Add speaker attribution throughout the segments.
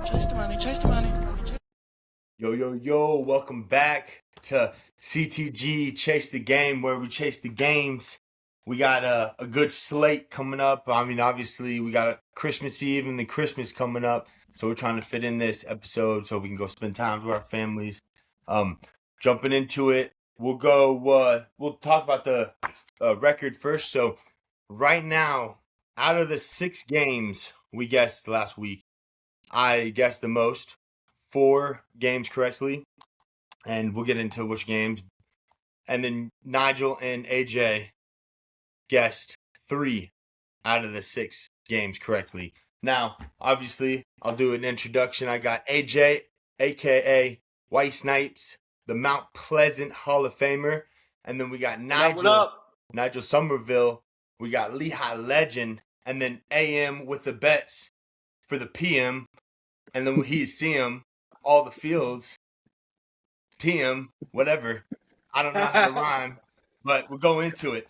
Speaker 1: Chase the money, chase the money.
Speaker 2: Yo, welcome back to CTG Chase the Game, where we chase the games. We got a good slate coming up. I mean, obviously, we got a Christmas Eve and then Christmas coming up. So we're trying to fit in this episode so we can go spend time with our families. Jumping into it, we'll talk about the record first. So right now, out of the 6 games we guessed last week, I guessed the most. 4 games correctly, and we'll get into which games. And then Nigel and AJ guessed 3 out of the 6 games correctly. Now, obviously, I'll do an introduction. I got AJ, aka White Snipes, the Mount Pleasant Hall of Famer, and then we got Nigel Somerville. We got Lehigh Legend, and then AM with the bets for the PM, and then he's CM. All the fields, TM, whatever. I don't know how to rhyme, but we'll go into it.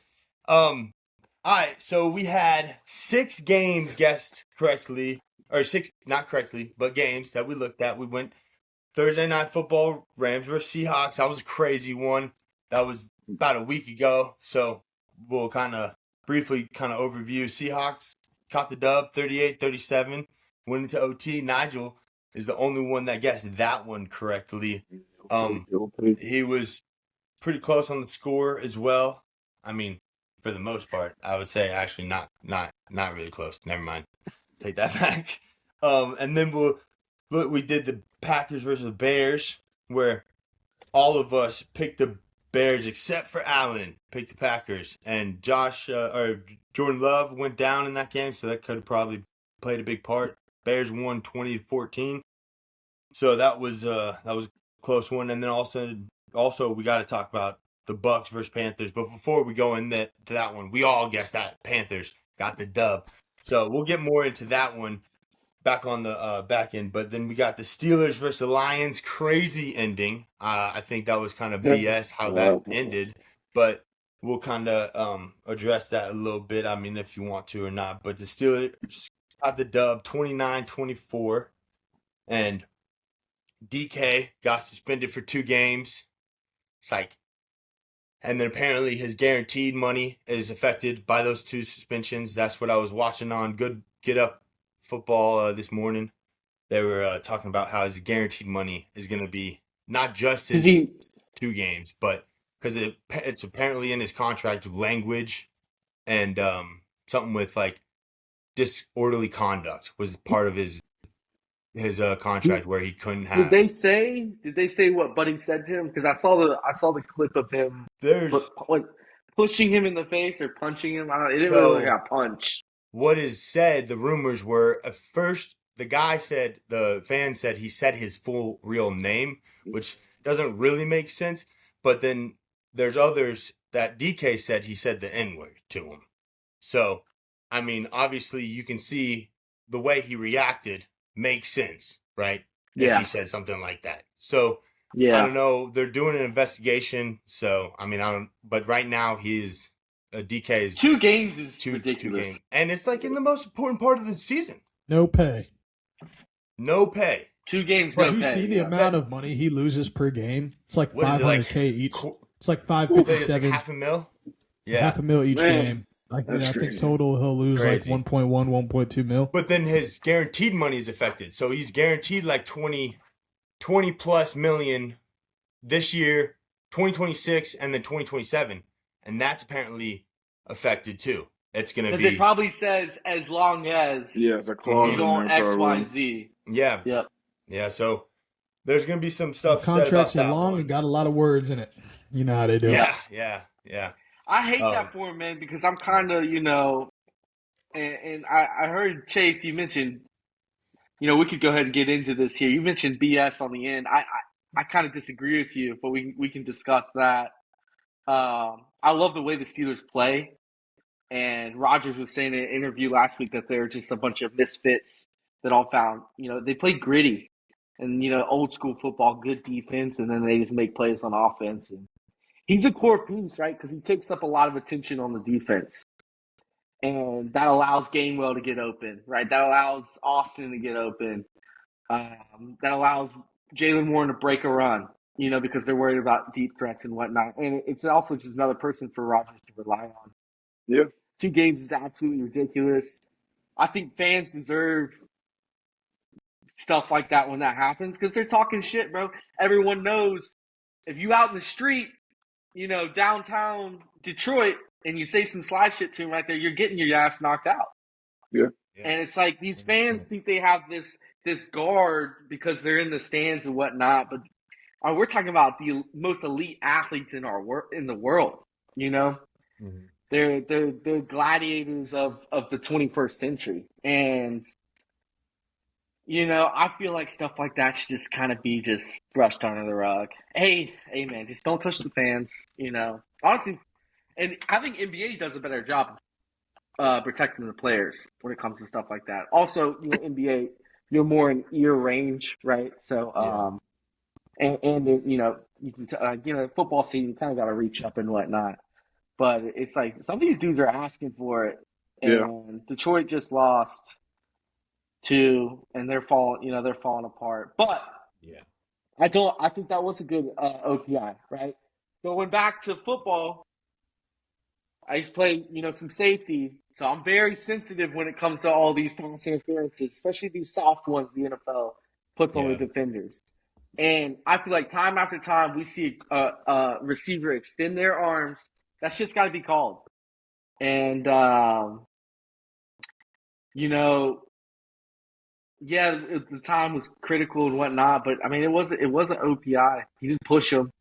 Speaker 2: All right, so we had 6 games guessed correctly, or 6, not correctly, but games that we looked at. We went Thursday Night Football, Rams versus Seahawks. That was a crazy one. That was about a week ago, so we'll briefly overview. Seahawks caught the dub, 38-37, went into OT. Nigel is the only one that guessed that one correctly. He was pretty close on the score as well. I mean, for the most part, I would say actually not really close. Never mind. Take that back. And then we did the Packers versus the Bears, where all of us picked the Bears except for Allen picked the Packers, and Jordan Love went down in that game, so that could have probably played a big part. Bears won 20-14. So that was a close one. And then also we got to talk about the Bucks versus Panthers. But before we go to that one, we all guessed that Panthers got the dub. So we'll get more into that one back on the back end. But then we got the Steelers versus the Lions. Crazy ending. I think that was kind of BS how that ended. But we'll kind of address that a little bit. I mean, if you want to or not. But the Steelers got the dub 29-24. And DK got suspended for 2 games. And then apparently his guaranteed money is affected by those 2 suspensions. That's what I was watching on Good Get Up Football this morning. They were talking about how his guaranteed money is going to be not just his 2 games, but because it's apparently in his contract with language and something with disorderly conduct was part of his contract where he couldn't have.
Speaker 3: Did they say what Buddy said to him? Because I saw the clip of him pushing him in the face or punching him. It didn't really look like a punch.
Speaker 2: What is said, the rumors were at first the fan said he said his full real name, which doesn't really make sense. But then there's others that DK said he said the N-word to him. So, I mean, obviously you can see the way he reacted makes sense, right?
Speaker 3: Yeah.
Speaker 2: If he said something like that. So, yeah. I don't know. They're doing an investigation. So, I mean, but right now DK is
Speaker 3: 2 games is ridiculous.
Speaker 2: 2 games. And it's in the most important part of the season.
Speaker 4: No pay.
Speaker 3: 2 games, no pay.
Speaker 4: Did you see the amount of money he loses per game? It's like $500K each. It's like $557.
Speaker 2: Half a mil?
Speaker 4: Yeah. $500,000 each game. I think total he'll lose
Speaker 2: crazy.
Speaker 4: 1.1, 1.2 mil.
Speaker 2: But then his guaranteed money is affected. So he's guaranteed 20 plus million this year, 2026, and then 2027. And that's apparently affected too. It's going to be.
Speaker 3: Because it probably says as long as
Speaker 5: it's a clause
Speaker 3: he's on X, Y, Z.
Speaker 2: Yeah.
Speaker 3: Yep.
Speaker 2: Yeah. So there's going to be some stuff.
Speaker 4: The contracts are long and got a lot of words in it. You know how they do it.
Speaker 2: Yeah.
Speaker 3: I hate that for him, man, because I'm kind of, and I heard, Chase, you mentioned, we could go ahead and get into this here. You mentioned BS on the end. I kind of disagree with you, but we can discuss that. I love the way the Steelers play, and Rodgers was saying in an interview last week that they're just a bunch of misfits that all found, they play gritty and, old school football, good defense, and then they just make plays on offense. And he's a core piece, right? Because he takes up a lot of attention on the defense. And that allows Gainwell to get open, right? That allows Austin to get open. that allows Jalen Warren to break a run, because they're worried about deep threats and whatnot. And it's also just another person for Rodgers to rely on.
Speaker 1: Yeah.
Speaker 3: 2 games is absolutely ridiculous. I think fans deserve stuff like that when that happens because they're talking shit, bro. Everyone knows if you out in the street, downtown Detroit, and you say some slide shit to him right there, you're getting your ass knocked out.
Speaker 1: Yeah.
Speaker 3: And it's like these fans think they have this guard because they're in the stands and whatnot, but we're talking about the most elite athletes in the world.
Speaker 2: Mm-hmm.
Speaker 3: They're gladiators of the 21st century, and I feel like stuff like that should just kind of be just brushed under the rug. Hey, man, just don't touch the fans. Honestly, and I think NBA does a better job protecting the players when it comes to stuff like that. Also, NBA, you're more in ear range, right? So, and you can football season, you kind of got to reach up and whatnot. But it's like some of these dudes are asking for it, and Detroit just lost 2, and they're falling apart. But I think that was a good OPI, right? Going back to football, I used to play, some safety, so I'm very sensitive when it comes to all these pass interferences, especially these soft ones the NFL puts on the defenders. And I feel like time after time we see a receiver extend their arms. That shit's got to be called. And, the time was critical and whatnot, but I mean, it wasn't OPI. He didn't push him.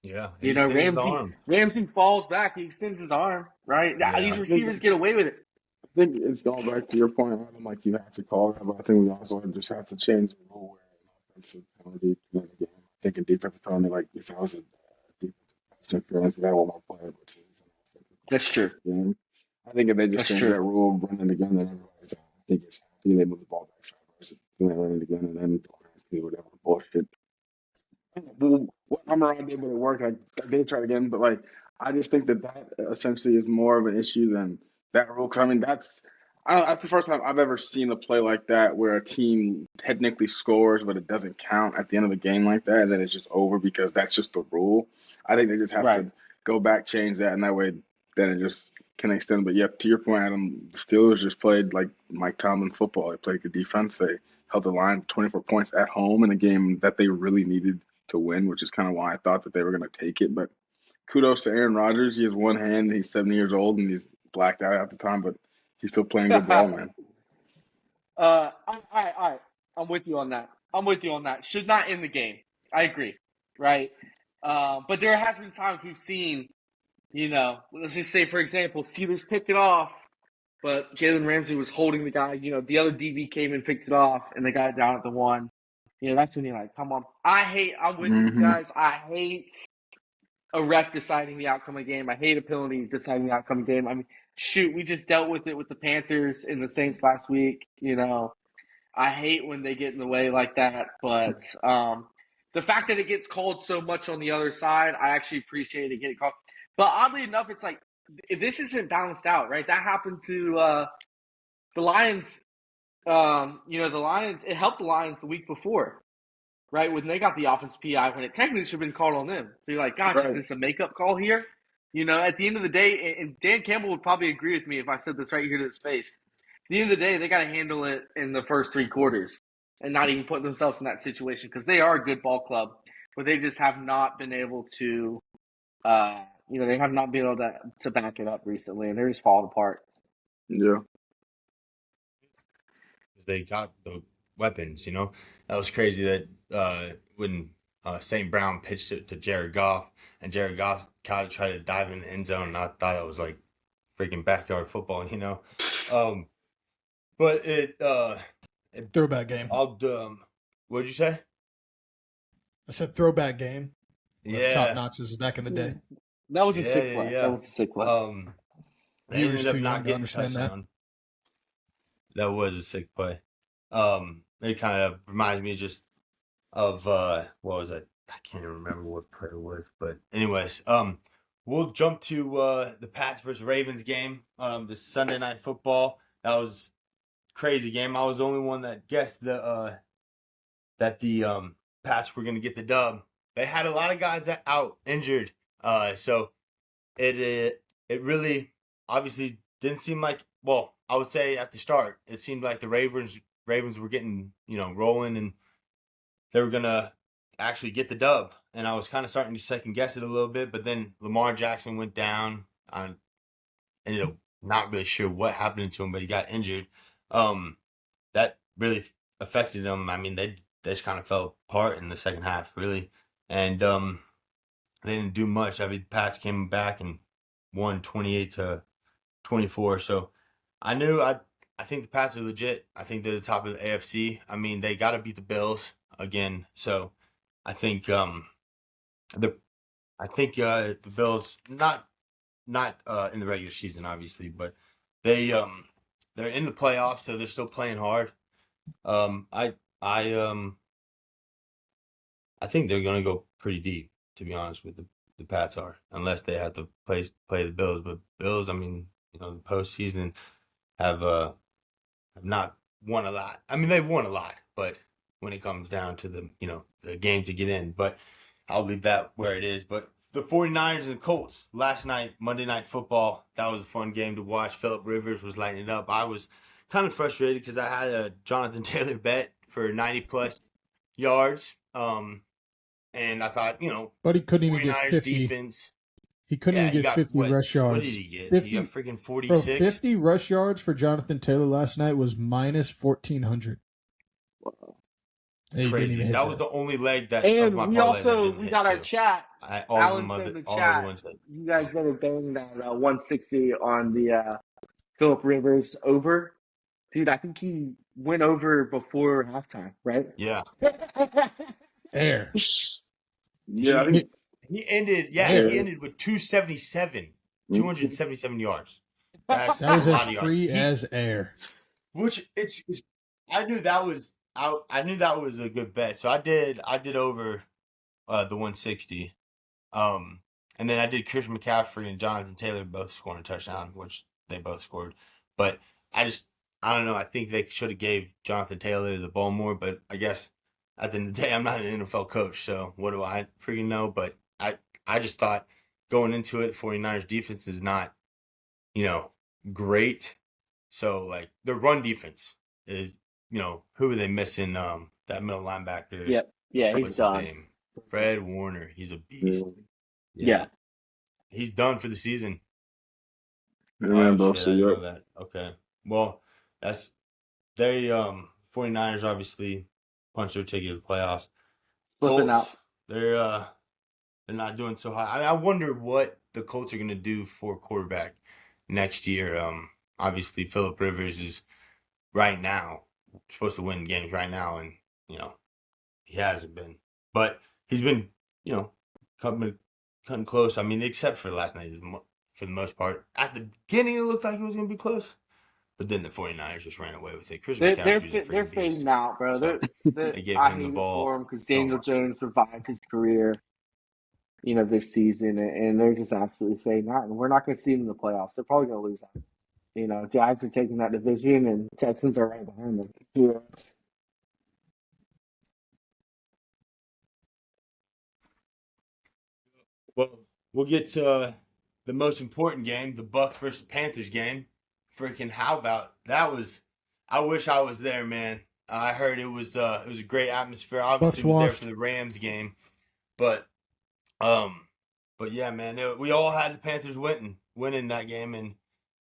Speaker 2: Yeah,
Speaker 3: Ramsey falls back. He extends his arm. Right?
Speaker 2: Yeah.
Speaker 3: These receivers get away with it.
Speaker 1: I think it's going back to your point, Adam. Like you have to call that, but I think we also just have to change the rule where an offensive penalty in the game. I think a defensive penalty, like if I was a defensive pass interference, that will not play.
Speaker 3: That's true.
Speaker 1: Game. I think if they just change that rule, run it again, then everybody's. I think it's happy they move the ball back 5 hours, then they run it again, and then do whatever bullshit. What Amaran did, but it worked. I did try it again, but I just think that essentially is more of an issue than that rule. Because I mean, that's the first time I've ever seen a play like that where a team technically scores, but it doesn't count at the end of the game like that, and then it's just over because that's just the rule. I think they just have to go back, change that, and that way, then it just can extend. But yeah, to your point, Adam, the Steelers just played like Mike Tomlin football. They played good defense. They held the line 24 points at home in a game that they really needed to win, which is kind of why I thought that they were going to take it. But kudos to Aaron Rodgers. He has one hand. He's 70 years old, and he's blacked out at the time, but he's still playing good ball, man.
Speaker 3: All right. I'm with you on that. Should not end the game. I agree, right? But there has been times we've seen, let's just say, for example, Steelers picked it off, but Jalen Ramsey was holding the guy. The other DB came and picked it off, and they got it down at the 1. That's when you're like, come on. I'm with you guys. I hate a ref deciding the outcome of the game. I hate a penalty deciding the outcome of the game. I mean, shoot, we just dealt with it with the Panthers and the Saints last week. I hate when they get in the way like that. But the fact that it gets called so much on the other side, I actually appreciate it getting called. But oddly enough, it's like this isn't balanced out, right? That happened to the Lions. The Lions, it helped the Lions the week before, right? When they got the offense PI, when it technically should have been called on them. So you're like, gosh, is this a makeup call here? At the end of the day, and Dan Campbell would probably agree with me if I said this right here to his face. At the end of the day, they got to handle it in the first 3 quarters and not even put themselves in that situation because they are a good ball club, but they just have not been able to, they have not been able to back it up recently, and they're just falling apart.
Speaker 1: Yeah.
Speaker 2: They got the weapons, That was crazy that when St. Brown pitched it to Jared Goff, and Jared Goff kind of tried to dive in the end zone, and I thought it was like freaking backyard football, But it
Speaker 4: throwback game.
Speaker 2: What'd you say?
Speaker 4: I said throwback game.
Speaker 2: Yeah,
Speaker 4: top notches back in the day.
Speaker 3: That was a sick play. That was a sick play.
Speaker 2: They ended up not getting touchdown. That was a sick play. It kind of reminds me just of what was it? I can't even remember what play it was, but anyways, we'll jump to the Pats versus Ravens game. The Sunday Night Football. That was a crazy game. I was the only one that guessed the that the Pats were going to get the dub. They had a lot of guys out injured, so it really obviously didn't seem like. Well, I would say at the start, it seemed like the Ravens were getting rolling, and they were gonna actually get the dub. And I was kind of starting to second guess it a little bit, but then Lamar Jackson went down. I ended up not really sure what happened to him, but he got injured. That really affected them. I mean, they just kind of fell apart in the second half, really, and they didn't do much. I mean, the Pats came back and won 28-24. So I knew I think the Pats are legit. I think they're the top of the AFC. I mean, they got to beat the Bills again. So I think the Bills not in the regular season, obviously, but they're in the playoffs, so they're still playing hard. I think they're gonna go pretty deep, to be honest with the Pats are, unless they have to play the Bills. But Bills, I mean, the postseason have not won a lot. I mean, they've won a lot, but when it comes down to the games to get in, but I'll leave that where it is. But the 49ers and the Colts last night, Monday Night Football, that was a fun game to watch. Phillip Rivers was lighting it up. I was kind of frustrated because I had a Jonathan Taylor bet for 90+ yards. And I thought,
Speaker 4: but he couldn't even get 50.
Speaker 2: Defense.
Speaker 4: He couldn't even get 50 rush yards.
Speaker 2: What did he get?
Speaker 4: 50,
Speaker 2: he got freaking 46.
Speaker 4: Bro, 50 rush yards for Jonathan Taylor last night was minus 1,400.
Speaker 1: Wow.
Speaker 4: Hey,
Speaker 2: crazy. That was the only leg that.
Speaker 3: And we got our chat. Alan said in the chat, you guys better bang that 160 on the Phillip Rivers over. Dude, I think he went over before halftime, right?
Speaker 2: Yeah.
Speaker 4: Air.
Speaker 1: Yeah, I think
Speaker 2: he ended. Yeah, he ended with 277 yards.
Speaker 4: That was as free as air.
Speaker 2: Which I knew that was out. I knew that was a good bet, so I did over the 160. And then I did Chris McCaffrey and Jonathan Taylor both scoring a touchdown, which they both scored. But I don't know. I think they should have gave Jonathan Taylor the ball more, but I guess at the end of the day, I'm not an NFL coach, so what do I freaking know? But I just thought going into it, 49ers defense is not, great. So, like, their run defense is, who are they missing? That middle linebacker.
Speaker 3: Yep. Yeah, he's done.
Speaker 2: His name? Fred Warner. He's a beast.
Speaker 3: Yeah.
Speaker 2: He's done for the season.
Speaker 1: I know
Speaker 2: that. Okay. Well, they 49ers obviously punched their ticket to the playoffs.
Speaker 3: Flipping
Speaker 2: Colts, out. They're not doing so high. I wonder what the Colts are going to do for quarterback next year. Obviously Phillip Rivers is right now supposed to win games right now, and he hasn't been, but he's been cutting close. I mean, except for last night, for the most part. At the beginning, it looked like it was going to be close. But then the 49ers just ran away with it. Chris McCaffrey's a freaking
Speaker 3: they're fading out, bro.
Speaker 2: So they gave him the ball
Speaker 3: because Daniel Jones revived his career, this season, and they're just absolutely fading out. And we're not going to see them in the playoffs. They're probably going to lose out. Jags are taking that division, and Texans are right behind them. Yeah.
Speaker 2: Well, we'll get to the most important game, the Bucs versus Panthers game. Freaking, how about that? I wish I was there, man. I heard it was a great atmosphere. Obviously, was there for the Rams game, but yeah, man, we all had the Panthers winning that game, and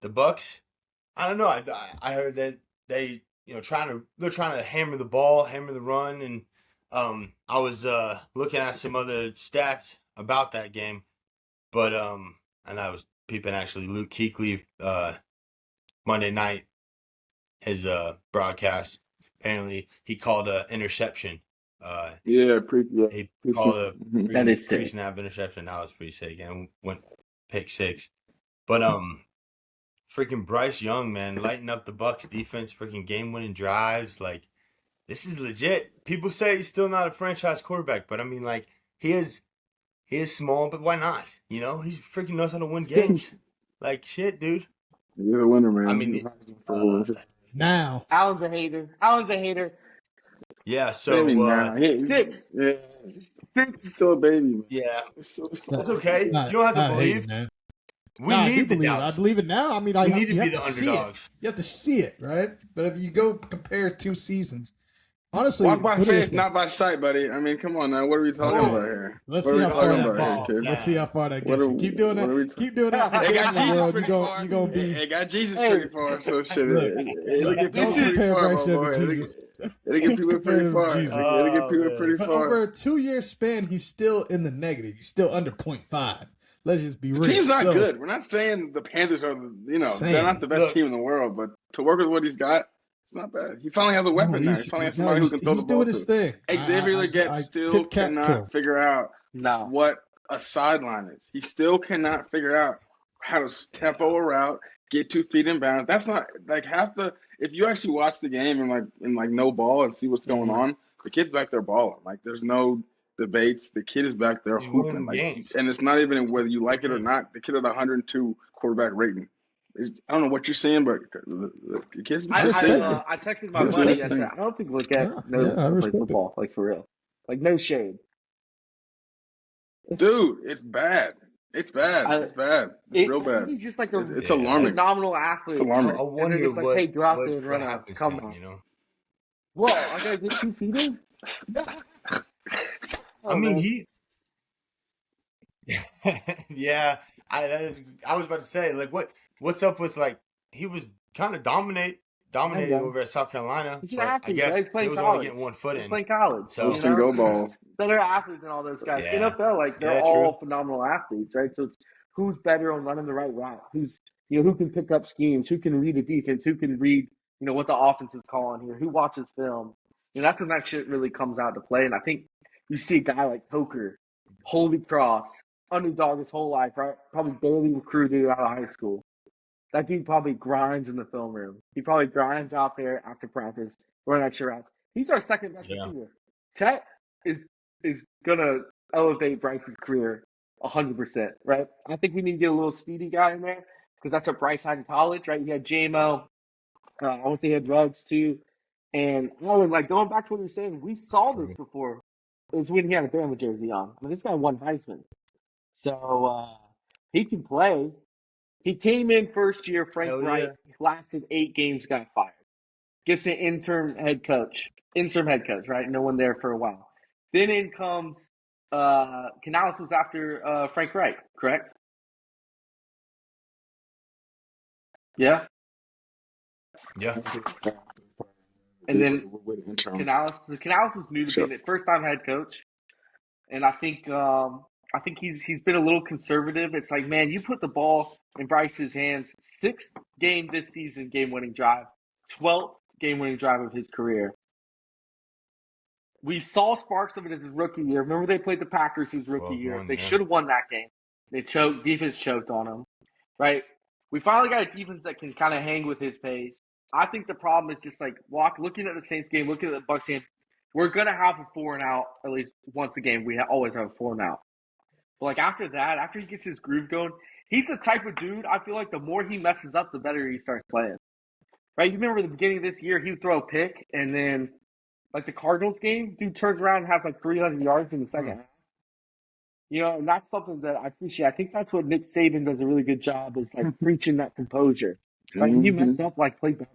Speaker 2: the Bucs. I don't know. I heard that they they're trying to hammer the ball, hammer the run, and I was looking at some other stats about that game, but and I was peeping actually Luke Kuechly Monday night, his broadcast. Apparently, he called an interception. He called a pre-snap interception. That was pretty sick, and went pick six. But freaking Bryce Young, man, lighting up the Bucs defense, freaking game-winning drives. Like, this is legit. People say he's still not a franchise quarterback, but I mean, like, he is small, but why not? He freaking knows how to win games. Like, shit, dude.
Speaker 1: You're a winner, man.
Speaker 2: I mean,
Speaker 4: now.
Speaker 3: Alan's a hater.
Speaker 2: Yeah,
Speaker 1: Baby
Speaker 2: so
Speaker 1: now.
Speaker 3: Six.
Speaker 1: Yeah, he's still a baby, man.
Speaker 2: yeah,
Speaker 1: Still
Speaker 2: it's
Speaker 4: It's
Speaker 2: okay.
Speaker 4: not,
Speaker 2: You don't have to
Speaker 4: I hate it,
Speaker 2: believe.
Speaker 4: man.
Speaker 2: We
Speaker 4: I do
Speaker 2: need the
Speaker 4: believe it. I
Speaker 2: doubts.
Speaker 4: believe it now. I mean,
Speaker 2: We need to
Speaker 4: you
Speaker 2: be
Speaker 4: have
Speaker 2: the
Speaker 4: to see it.
Speaker 2: underdogs.
Speaker 4: You have to see it, right? But if you go compare 2 seasons, honestly,
Speaker 1: walk by
Speaker 4: put it this
Speaker 1: faith,
Speaker 4: way.
Speaker 1: not by sight, buddy. I mean, come on now. What are we talking
Speaker 4: Okay.
Speaker 1: about here?
Speaker 4: Let's
Speaker 1: What
Speaker 4: see
Speaker 1: are we
Speaker 4: how
Speaker 2: Oh,
Speaker 4: far
Speaker 1: talking
Speaker 4: that
Speaker 1: about
Speaker 4: gets
Speaker 1: here,
Speaker 4: you.
Speaker 2: oh
Speaker 1: kid?
Speaker 4: Let's see
Speaker 2: man.
Speaker 4: how far that
Speaker 1: What
Speaker 4: gets
Speaker 1: are
Speaker 4: you. Keep doing
Speaker 1: what
Speaker 4: that.
Speaker 1: are we?
Speaker 4: Keep doing that. And
Speaker 1: It got
Speaker 4: engagement
Speaker 1: Jesus
Speaker 4: world.
Speaker 1: pretty far.
Speaker 4: You gonna be
Speaker 1: It got Jesus
Speaker 3: Hey,
Speaker 1: pretty far. So shit,
Speaker 4: look.
Speaker 1: it'll
Speaker 4: Look,
Speaker 1: get
Speaker 3: this
Speaker 1: people
Speaker 4: don't
Speaker 3: is
Speaker 1: pretty
Speaker 4: compare
Speaker 1: far,
Speaker 4: Bryce
Speaker 1: my
Speaker 4: Young to
Speaker 1: boy.
Speaker 4: Jesus.
Speaker 1: It'll get
Speaker 4: Don't
Speaker 1: people
Speaker 4: compare
Speaker 1: pretty
Speaker 4: him to
Speaker 1: far.
Speaker 4: Jesus.
Speaker 1: It'll get
Speaker 2: Oh
Speaker 1: people
Speaker 2: man.
Speaker 1: pretty
Speaker 4: But
Speaker 1: far.
Speaker 4: over a 2-year span, he's still in the negative. He's still under 0.5. Let's just be
Speaker 1: The
Speaker 4: real.
Speaker 1: team's not
Speaker 4: So,
Speaker 1: good. We're not saying the Panthers are, they're not
Speaker 4: saying,
Speaker 1: the best
Speaker 2: Look,
Speaker 1: team in the world, but to work with what he's got, it's not bad. He finally has a
Speaker 4: no,
Speaker 1: weapon now. He finally has somebody who can throw the
Speaker 4: he's
Speaker 1: ball
Speaker 4: doing his
Speaker 1: to.
Speaker 4: thing.
Speaker 1: Xavier Leggett
Speaker 4: I
Speaker 1: still
Speaker 4: tip cap to him.
Speaker 1: cannot figure out
Speaker 3: no.
Speaker 1: what a sideline is. He still cannot figure out how to tempo a route, get 2 feet in bounds. That's not like half the. If you actually watch the game and no ball and see what's going
Speaker 3: Mhm.
Speaker 1: on, the kid's back there balling. Like there's no debates. The kid is back there
Speaker 2: he's
Speaker 1: hooping.
Speaker 2: winning games.
Speaker 1: And it's not even whether you like it or
Speaker 2: Games.
Speaker 1: not. The kid had a 102 quarterback rating. I don't know what you're seeing, but the kid's
Speaker 4: I
Speaker 3: I
Speaker 1: his
Speaker 3: I,
Speaker 4: respect
Speaker 1: thing.
Speaker 4: it.
Speaker 3: uh, I texted
Speaker 4: I
Speaker 3: my
Speaker 1: He's doing
Speaker 3: buddy
Speaker 1: his
Speaker 4: respect it.
Speaker 3: yesterday.
Speaker 1: thing.
Speaker 3: I don't think Leggett knows
Speaker 4: I
Speaker 3: how to play
Speaker 4: respect it.
Speaker 3: football, like for real. Like no shade.
Speaker 1: Dude, it's bad. It's bad.
Speaker 3: I
Speaker 1: It's bad. It's real
Speaker 3: I think
Speaker 1: bad.
Speaker 3: he's just like a
Speaker 1: It's
Speaker 2: Yeah,
Speaker 1: alarming.
Speaker 3: phenomenal
Speaker 1: It's
Speaker 3: athlete,
Speaker 2: I
Speaker 1: alarming.
Speaker 3: and they're
Speaker 2: wonder
Speaker 3: just like, hey, go out there and
Speaker 2: what
Speaker 3: run a
Speaker 2: happens to him.
Speaker 3: comeback.
Speaker 2: You know.
Speaker 3: Whoa, I gotta get 2 feet in.
Speaker 2: I
Speaker 3: Oh
Speaker 2: mean,
Speaker 3: man,
Speaker 2: he. Yeah, I was about to say, like, what's up with like he was kind of dominating
Speaker 3: yeah.
Speaker 2: over at South Carolina,
Speaker 3: He's an
Speaker 2: but I
Speaker 3: athlete,
Speaker 2: guess
Speaker 3: right? He's
Speaker 2: he
Speaker 3: playing
Speaker 2: was only
Speaker 3: college.
Speaker 2: getting 1 foot
Speaker 3: He's
Speaker 2: in.
Speaker 3: playing college.
Speaker 2: So
Speaker 3: You
Speaker 1: Ocean
Speaker 3: know,
Speaker 1: go balls.
Speaker 3: better athletes than all those guys.
Speaker 2: yeah,
Speaker 3: NFL, like they're
Speaker 2: yeah, true.
Speaker 3: all phenomenal athletes, right? So it's who's better on running the right route, who can pick up schemes, who can read a defense, who can read what the offense is calling here, who watches film. That's when that shit really comes out to play. And I think you see a guy like Coker, Holy Cross, underdog his whole life, right? Probably barely recruited out of high school. That dude probably grinds in the film room. He probably grinds out there after practice, running extra routes. He's our second best
Speaker 2: Yeah,
Speaker 3: receiver. Tet is gonna elevate Bryce's career 100%, right? I think we need to get a little speedy guy in there because that's what Bryce had in college, right? He had JMO. I want to say he had Ruggs too. And like going back to what you were saying, we saw this
Speaker 2: true.
Speaker 3: before. It was when he had a Bama jersey on. I mean, this guy won Heisman, so he can play. He came in first year. Frank
Speaker 2: Hell
Speaker 3: Wright
Speaker 2: yeah.
Speaker 3: lasted 8 games, got fired. Gets an interim head coach, right? No one there for a while. Then in comes Canales was after Frank Wright, correct? Yeah.
Speaker 2: Yeah,
Speaker 3: And then
Speaker 1: With interim.
Speaker 3: Canales was new to being the first time head coach, and I think he's been a little conservative. It's like, man, you put the ball in Bryce's hands. 6th game this season, game-winning drive, 12th game-winning drive of his career. We saw sparks of it as his rookie year. Remember they played the Packers his rookie year.
Speaker 2: 12-1,
Speaker 3: They
Speaker 2: yeah.
Speaker 3: should have won that game. They choked. Defense choked on him, right? We finally got a defense that can kind of hang with his pace. I think the problem is just like looking at the Saints game, looking at the Bucs game. We're gonna have a 4 and out at least once a game. We always have a 4 and out. But like after that, after he gets his groove going, he's the type of dude. I feel like the more he messes up, the better he starts playing. Right? You remember the beginning of this year, he would throw a pick, and then like the Cardinals game, dude turns around and has like 300 yards in the second half. And that's something that I appreciate. I think that's what Nick Saban does a really good job is like preaching that composure. Right? When you mess up, like play better.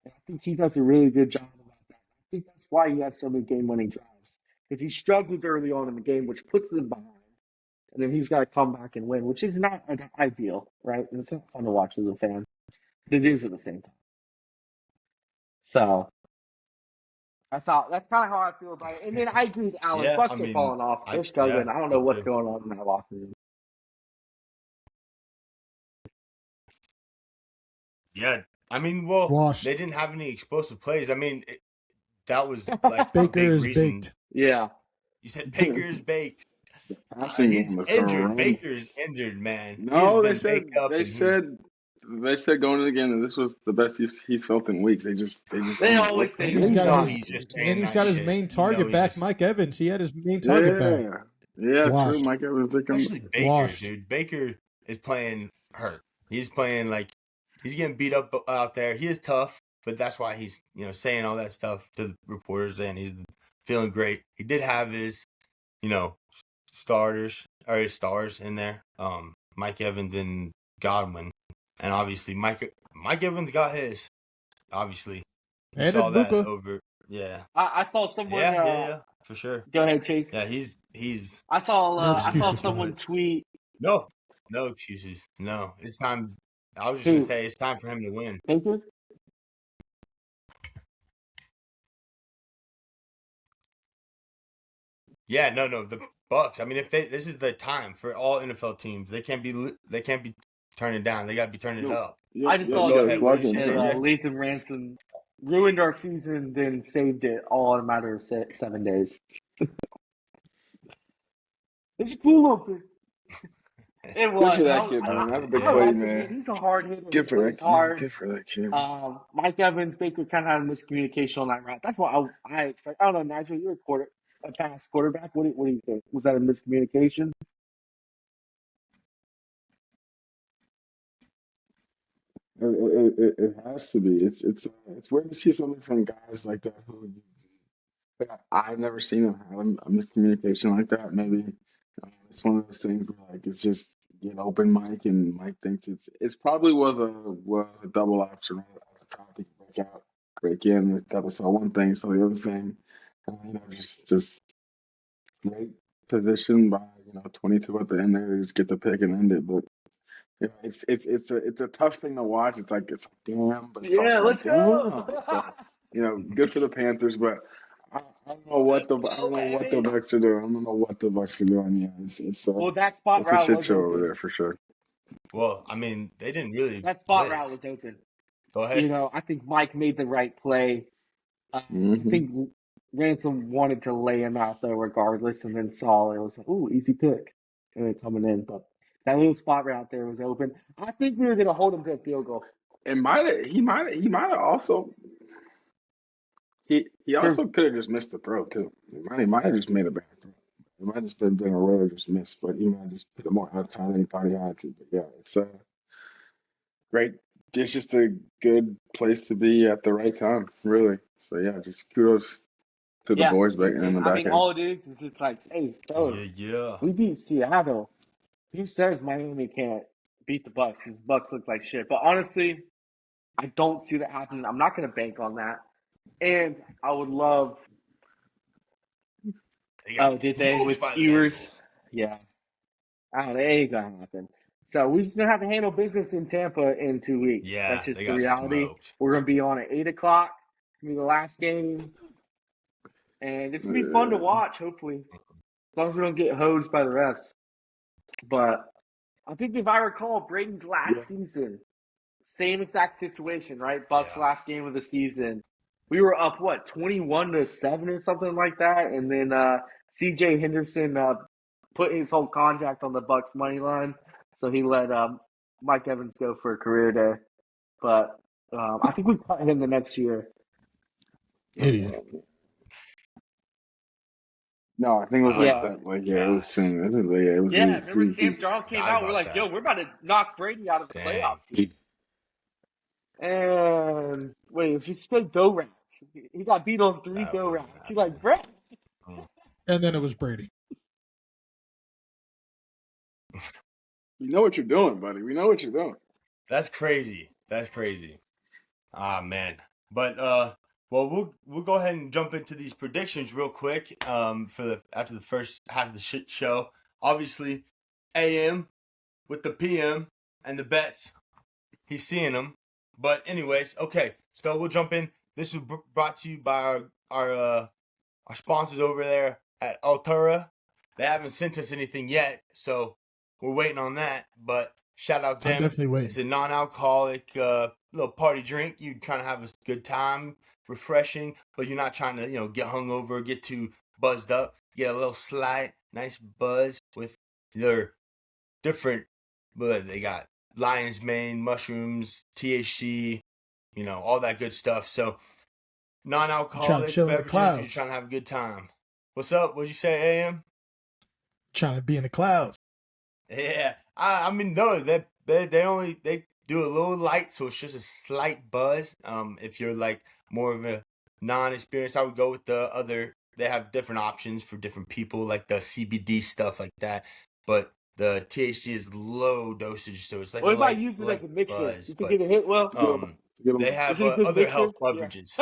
Speaker 3: And I think he does a really good job about that. I think that's why he has so many game-winning drives because he struggles early on in the game, which puts them behind, and then he's got to come back and win, which is not ideal, right? And it's not fun to watch as a fan, but it is at the same time. So that's kind of how I feel about it. And then I agree with Alan.
Speaker 2: Yeah,
Speaker 3: Bucks are falling off. They're struggling. I don't know what's going on in that locker room.
Speaker 2: Yeah, I mean, well,
Speaker 4: Washed.
Speaker 2: they didn't have any explosive plays. I mean, that was like a
Speaker 4: Baker
Speaker 2: big
Speaker 4: is
Speaker 2: reason.
Speaker 4: baked.
Speaker 3: Yeah.
Speaker 2: You said Baker is baked.
Speaker 1: Passing
Speaker 2: He's
Speaker 1: game was
Speaker 2: injured.
Speaker 1: horrendous.
Speaker 2: Baker's injured, man.
Speaker 1: No,
Speaker 2: He has been baked up.
Speaker 1: they said going in the game that this was the best he's felt in weeks.
Speaker 3: They always say
Speaker 4: And he's got
Speaker 2: he's just
Speaker 4: and
Speaker 2: saying
Speaker 4: he's
Speaker 2: that
Speaker 4: got his
Speaker 2: shit.
Speaker 4: main target
Speaker 2: he's
Speaker 4: back,
Speaker 2: just-
Speaker 4: Mike Evans. He had his main target back.
Speaker 1: Yeah,
Speaker 4: Washed.
Speaker 1: true. Mike Evans
Speaker 2: Especially Baker,
Speaker 4: Washed.
Speaker 2: dude. Baker is playing hurt. He's playing like he's getting beat up out there. He is tough, but that's why he's saying all that stuff to the reporters, and he's feeling great. He did have his stars in there, Mike Evans and Godwin, and obviously Mike Evans got his. Obviously, you
Speaker 4: and
Speaker 2: saw that
Speaker 4: Luka.
Speaker 2: over. Yeah,
Speaker 3: I saw someone.
Speaker 2: Yeah, for sure.
Speaker 3: Go ahead, Chase.
Speaker 2: Yeah, he's.
Speaker 3: I saw.
Speaker 4: No
Speaker 3: I saw
Speaker 4: excuses,
Speaker 3: someone
Speaker 4: right?
Speaker 3: tweet.
Speaker 2: No excuses. No, it's time. I was just gonna say it's time for him to win.
Speaker 3: Panthers?
Speaker 2: Yeah, no, the Bucks. I mean, if this is the time for all NFL teams, they can't be turning down. They got to be turning it up.
Speaker 3: I just saw a tweet that said Latham Ransom ruined our season, then saved it all in a matter of 7 days. It's a cool open. It was.
Speaker 1: Good for that kid, man. That's a big play, man.
Speaker 3: He's a hard hitter.
Speaker 1: Good for that kid. Good for that kid.
Speaker 3: Mike Evans, Baker kind of had a miscommunication on that route. That's what I expect. I don't know, Nigel, you're a past quarterback. What do you think? Was that a miscommunication?
Speaker 1: It has to be. It's weird to see something from guys like that who I've never seen them have a miscommunication like that. Maybe it's one of those things where like it's just an open mic and Mike thinks it's probably was a double option right at the top. He could break in. That was one thing. So the other thing, just great position by 22 at the end there to just get the pick and end it, but. Yeah, it's a tough thing to watch. It's like damn, but it's also
Speaker 3: let's go.
Speaker 1: So, good for the Panthers, but I don't know what the Bucks are doing. I don't know what the Bucks are doing. Yeah, it's
Speaker 3: well, that spot
Speaker 1: it's
Speaker 3: route
Speaker 1: a shit
Speaker 3: was
Speaker 1: show
Speaker 3: open.
Speaker 1: over there for sure.
Speaker 2: Well, I mean, they didn't really.
Speaker 3: That spot route was open.
Speaker 2: Go ahead.
Speaker 3: I think Mike made the right play. I think Ransom wanted to lay him out there regardless, and then saw it was like, ooh, easy pick, and then coming in, but. That little spot right there was open. I think we were going to hold him to a field goal.
Speaker 1: He might have also. He also could have just missed the throw too. He might have just made a bad throw. It might have just been a road just missed, but he might have just put it more outside than he thought he had to. But yeah, it's great. It's just a good place to be at the right time, really. So yeah, just kudos to the boys back in the back end.
Speaker 3: All it is it's like, hey, fellas, we beat Seattle. Who says Miami can't beat the Bucks? Because the Bucks look like shit. But honestly, I don't see that happening. I'm not going to bank on that. And I would love. Did they with Ewers? Yeah. I don't know. It ain't going to happen. So we're just going to have to handle business in Tampa in 2 weeks.
Speaker 2: Yeah.
Speaker 3: That's just the reality. Smoked. We're going to be on at 8 o'clock. It's going to be the last game. And it's going to be fun to watch, hopefully. As long as we don't get hosed by the refs. But I think if I recall Brady's last season, same exact situation, right? Bucks last game of the season. We were up 21-7 or something like that, and then CJ Henderson put his whole contract on the Bucks money line, so he let Mike Evans go for a career day. But I think we cut him the next year.
Speaker 4: Idiot.
Speaker 1: No, I think it was like that. It was soon. It was.
Speaker 3: Remember Sam Darnold came out. We're like, yo, we're about to knock Brady out of the playoffs. And wait, if you said go rounds, he got beat on 3 go rounds. He's like, Brett.
Speaker 4: And then it was Brady.
Speaker 1: You know what you're doing, buddy. We know what you're doing.
Speaker 2: That's crazy. Ah, man. But well, we'll go ahead and jump into these predictions real quick. After the first half of the show, obviously, AM with the PM and the bets, he's seeing them. But anyways, okay. So we'll jump in. This was brought to you by our sponsors over there at Altura. They haven't sent us anything yet, so we're waiting on that. But shout out them.
Speaker 4: I'm definitely waiting.
Speaker 2: It's a non-alcoholic little party drink. You're trying to have a good time. Refreshing, but you're not trying to, get hungover, get too buzzed up. Get a little slight, nice buzz with their different, but they got lion's mane, mushrooms, THC, all that good stuff. So non-alcoholic beverages, you're trying to have a good time. What's up? What'd you say, AM?
Speaker 4: Trying to be in the clouds.
Speaker 2: Yeah, I mean, no, they do a little light, so it's just a slight buzz. If you're like more of a non-experienced, I would go with the other. They have different options for different people, like the CBD stuff like that. But the THC is low dosage, so it's like
Speaker 3: What
Speaker 2: a
Speaker 3: if I
Speaker 2: light,
Speaker 3: use it as
Speaker 2: light
Speaker 3: a mixer?
Speaker 2: buzz.
Speaker 3: You think
Speaker 2: But
Speaker 3: it'll hit well?
Speaker 2: they
Speaker 3: Is
Speaker 2: have
Speaker 3: it a good
Speaker 2: other
Speaker 3: mixer?
Speaker 2: health beverages.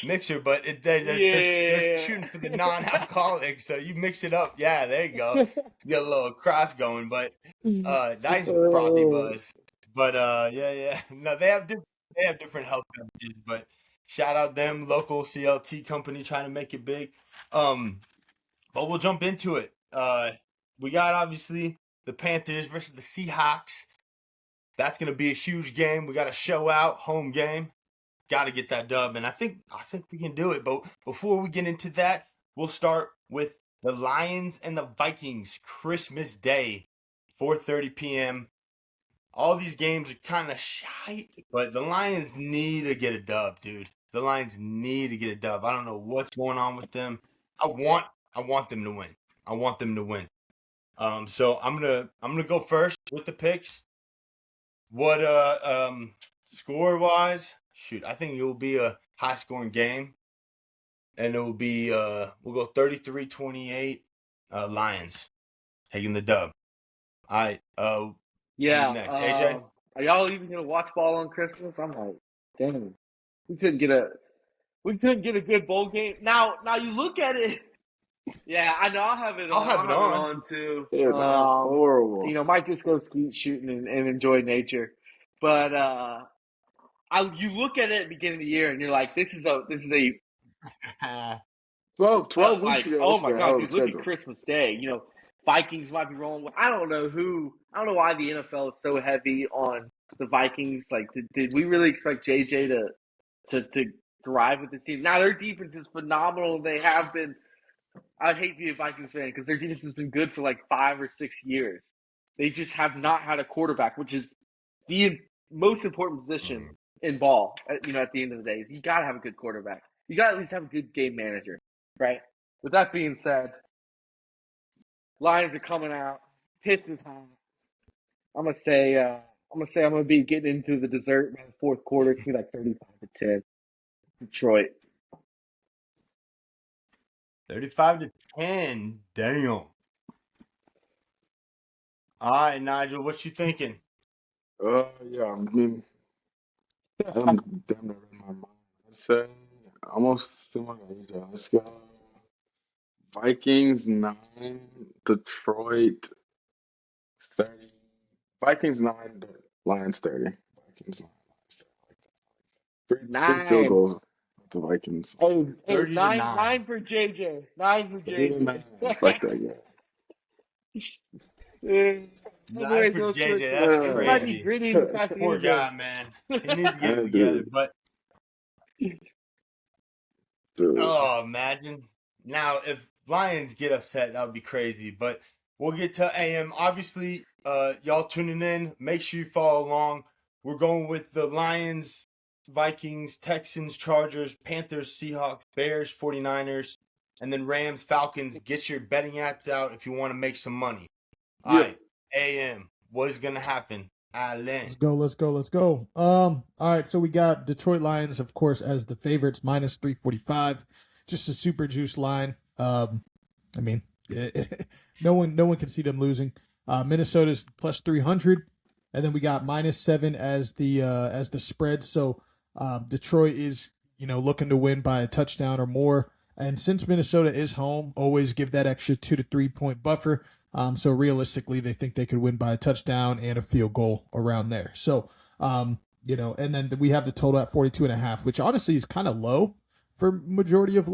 Speaker 2: Mixer, but they're
Speaker 3: Yeah.
Speaker 2: shooting for the non-alcoholic, so you mix it up. Yeah, there you go. Get a little cross going, but nice frothy buzz. But yeah. No, they have different health beverages, but shout out them local CLT company trying to make it big. But we'll jump into it. We got obviously the Panthers versus the Seahawks. That's gonna be a huge game. We got a show out home game. Got to get that dub, and I think we can do it. But before we get into that, we'll start with the Lions and the Vikings Christmas Day, 4:30 p.m. All these games are kind of shite, but the Lions need to get a dub, dude. The Lions need to get a dub. I don't know what's going on with them. I want them to win. I want them to win. So I'm gonna go first with the picks. What score wise? Shoot, I think it will be a high scoring game. And it will be we'll go 33-28 Lions taking the dub. All right.
Speaker 3: Yeah.
Speaker 2: Who's next? AJ?
Speaker 3: Are y'all even gonna watch ball on Christmas? I'm like, damn. We couldn't get a good bowl game. Now you look at it. Yeah, I know. I'll have it on too.
Speaker 1: Yeah, horrible.
Speaker 3: You know, might just go skeet shooting and enjoy nature. But you look at it at the beginning of the year and you're like, this is a
Speaker 1: 12 weeks ago.
Speaker 3: Oh my God, dude, look at Christmas Day. You know, Vikings might be rolling. I don't know why the NFL is so heavy on the Vikings. Like, did we really expect JJ to thrive with this team? Now their defense is phenomenal. They have been. I'd hate to be a Vikings fan because their defense has been good for like 5 or 6 years. They just have not had a quarterback, which is the most important position in ball. You know, at the end of the day, you got to have a good quarterback. You got to at least have a good game manager, right? With that being said, Lions are coming out. Piss is hot. I'm gonna be getting into the dessert by the fourth quarter. It's gonna be like 35-10. Detroit.
Speaker 2: 35-10. Damn. All right, Nigel, what you thinking?
Speaker 1: Yeah, I mean, I'm damn near in my mind. I'd say almost similar. Yeah, let's go. Vikings 9, Detroit 30. Vikings 9, Lions 30. Vikings 9, Lions 30. Three field goals with the Vikings.
Speaker 3: Hey, 9 for JJ. 9 for JJ.
Speaker 1: Fuck that guy.
Speaker 2: 9 for JJ, that's crazy.
Speaker 3: Might be gritty in the past
Speaker 2: Poor guy, man. He needs to get it together. But imagine. Now, if Lions get upset, that would be crazy. But we'll get to AM. Obviously, y'all tuning in, make sure you follow along. We're going with the Lions, Vikings, Texans, Chargers, Panthers, Seahawks, Bears, 49ers, and then Rams, Falcons. Get your betting apps out if you want to make some money. All right, AM, what is going to happen?
Speaker 4: Let's go. All right, so we got Detroit Lions, of course, as the favorites, minus 345. Just a super juice line. I mean, no one can see them losing. Minnesota's plus 300, and then we got -7 as the spread. So Detroit is looking to win by a touchdown or more. And since Minnesota is home, always give that extra 2 to 3 point buffer. So realistically, they think they could win by a touchdown and a field goal around there. So and then we have the total at 42.5, which honestly is kind of low for majority of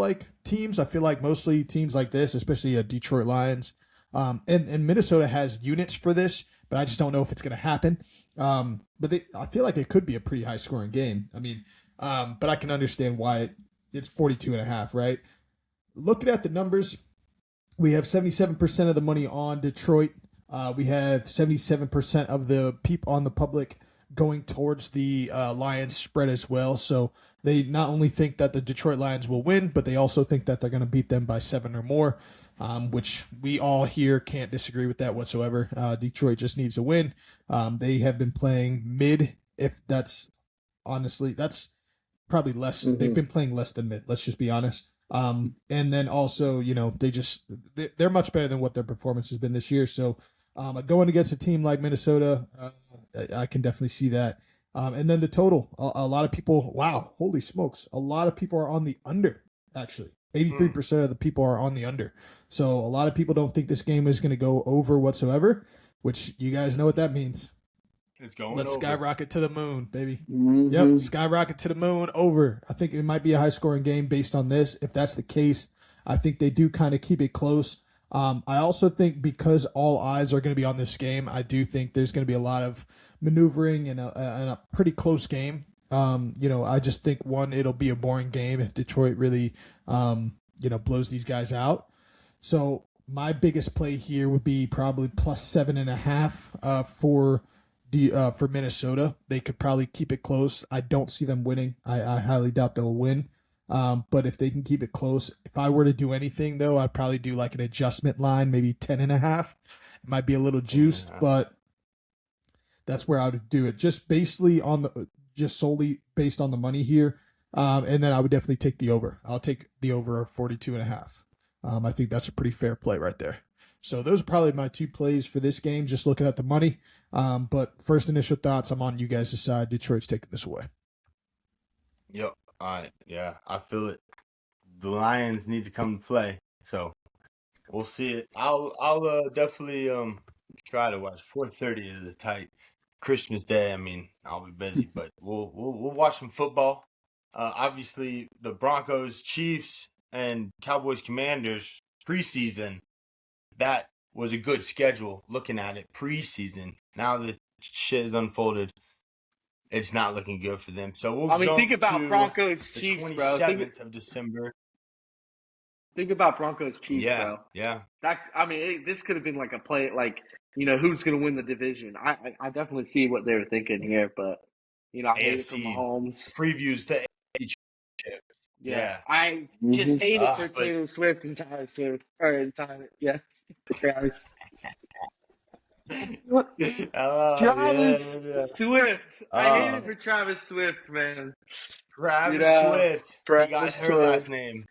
Speaker 4: teams. I feel like mostly teams like this, especially Detroit Lions, and Minnesota has units for this, but I just don't know if it's going to happen. But I feel like it could be a pretty high scoring game. I mean, but I can understand why it's 42.5, right? Looking at the numbers, we have 77% of the money on Detroit. We have 77% of the people on the public going towards the Lions spread as well. So they not only think that the Detroit Lions will win, but they also think that they're going to beat them by 7 or more, which we all here can't disagree with that whatsoever. Detroit just needs a win. They have been playing mid, if that's honestly, that's probably less. They've been playing less than mid. Let's just be honest. And then also, they're much better than what their performance has been this year. So going against a team like Minnesota, I can definitely see that. And then the total, a lot of people, wow, holy smokes. A lot of people are on the under, actually. 83% of the people are on the under. So a lot of people don't think this game is going to go over whatsoever, which you guys know what that means.
Speaker 2: It's going
Speaker 4: Let's
Speaker 2: over.
Speaker 4: skyrocket to the moon, baby. Yep, skyrocket to the moon, over. I think it might be a high-scoring game based on this. If that's the case, I think they do kind of keep it close. I also think because all eyes are going to be on this game, I do think there's going to be a lot of maneuvering and a pretty close game. I just think, it'll be a boring game if Detroit really, blows these guys out. So my biggest play here would be probably plus 7.5 for Minnesota. They could probably keep it close. I don't see them winning. I highly doubt they'll win. But if they can keep it close, if I were to do anything though, I'd probably do like an adjustment line, maybe 10.5. It might be a little juiced, but that's where I would do it. Just solely based on the money here. And then I would definitely take the over. I'll take the over of 42.5. I think that's a pretty fair play right there. So those are probably my two plays for this game, just looking at the money. But first initial thoughts, I'm on you guys' side. Detroit's taking this away.
Speaker 2: Yep. All right. Yeah, I feel it. The Lions need to come to play. So we'll see it. I'll definitely try to watch. 4:30 is a tight Christmas Day. I mean, I'll be busy, but we'll watch some football. Obviously, the Broncos, Chiefs, and Cowboys, Commanders preseason. That was a good schedule. Looking at it preseason, now the shit is unfolded. It's not looking good for them. So we'll jump
Speaker 3: think about
Speaker 2: to
Speaker 3: Broncos
Speaker 2: the
Speaker 3: Chiefs,
Speaker 2: 27th
Speaker 3: bro.
Speaker 2: of December.
Speaker 3: Think about Broncos Chiefs, bro.
Speaker 2: Yeah.
Speaker 3: This could have been like a play, like who's going to win the division. I definitely see what they were thinking here, but I hate it for
Speaker 2: AFC
Speaker 3: Mahomes.
Speaker 2: previews to AFC chips.
Speaker 3: Yeah. I just hate it for Taylor Swift and Tyler Swift. Travis. Travis Swift. I hate it for Travis Swift, man.
Speaker 2: Travis Swift. He got her last name.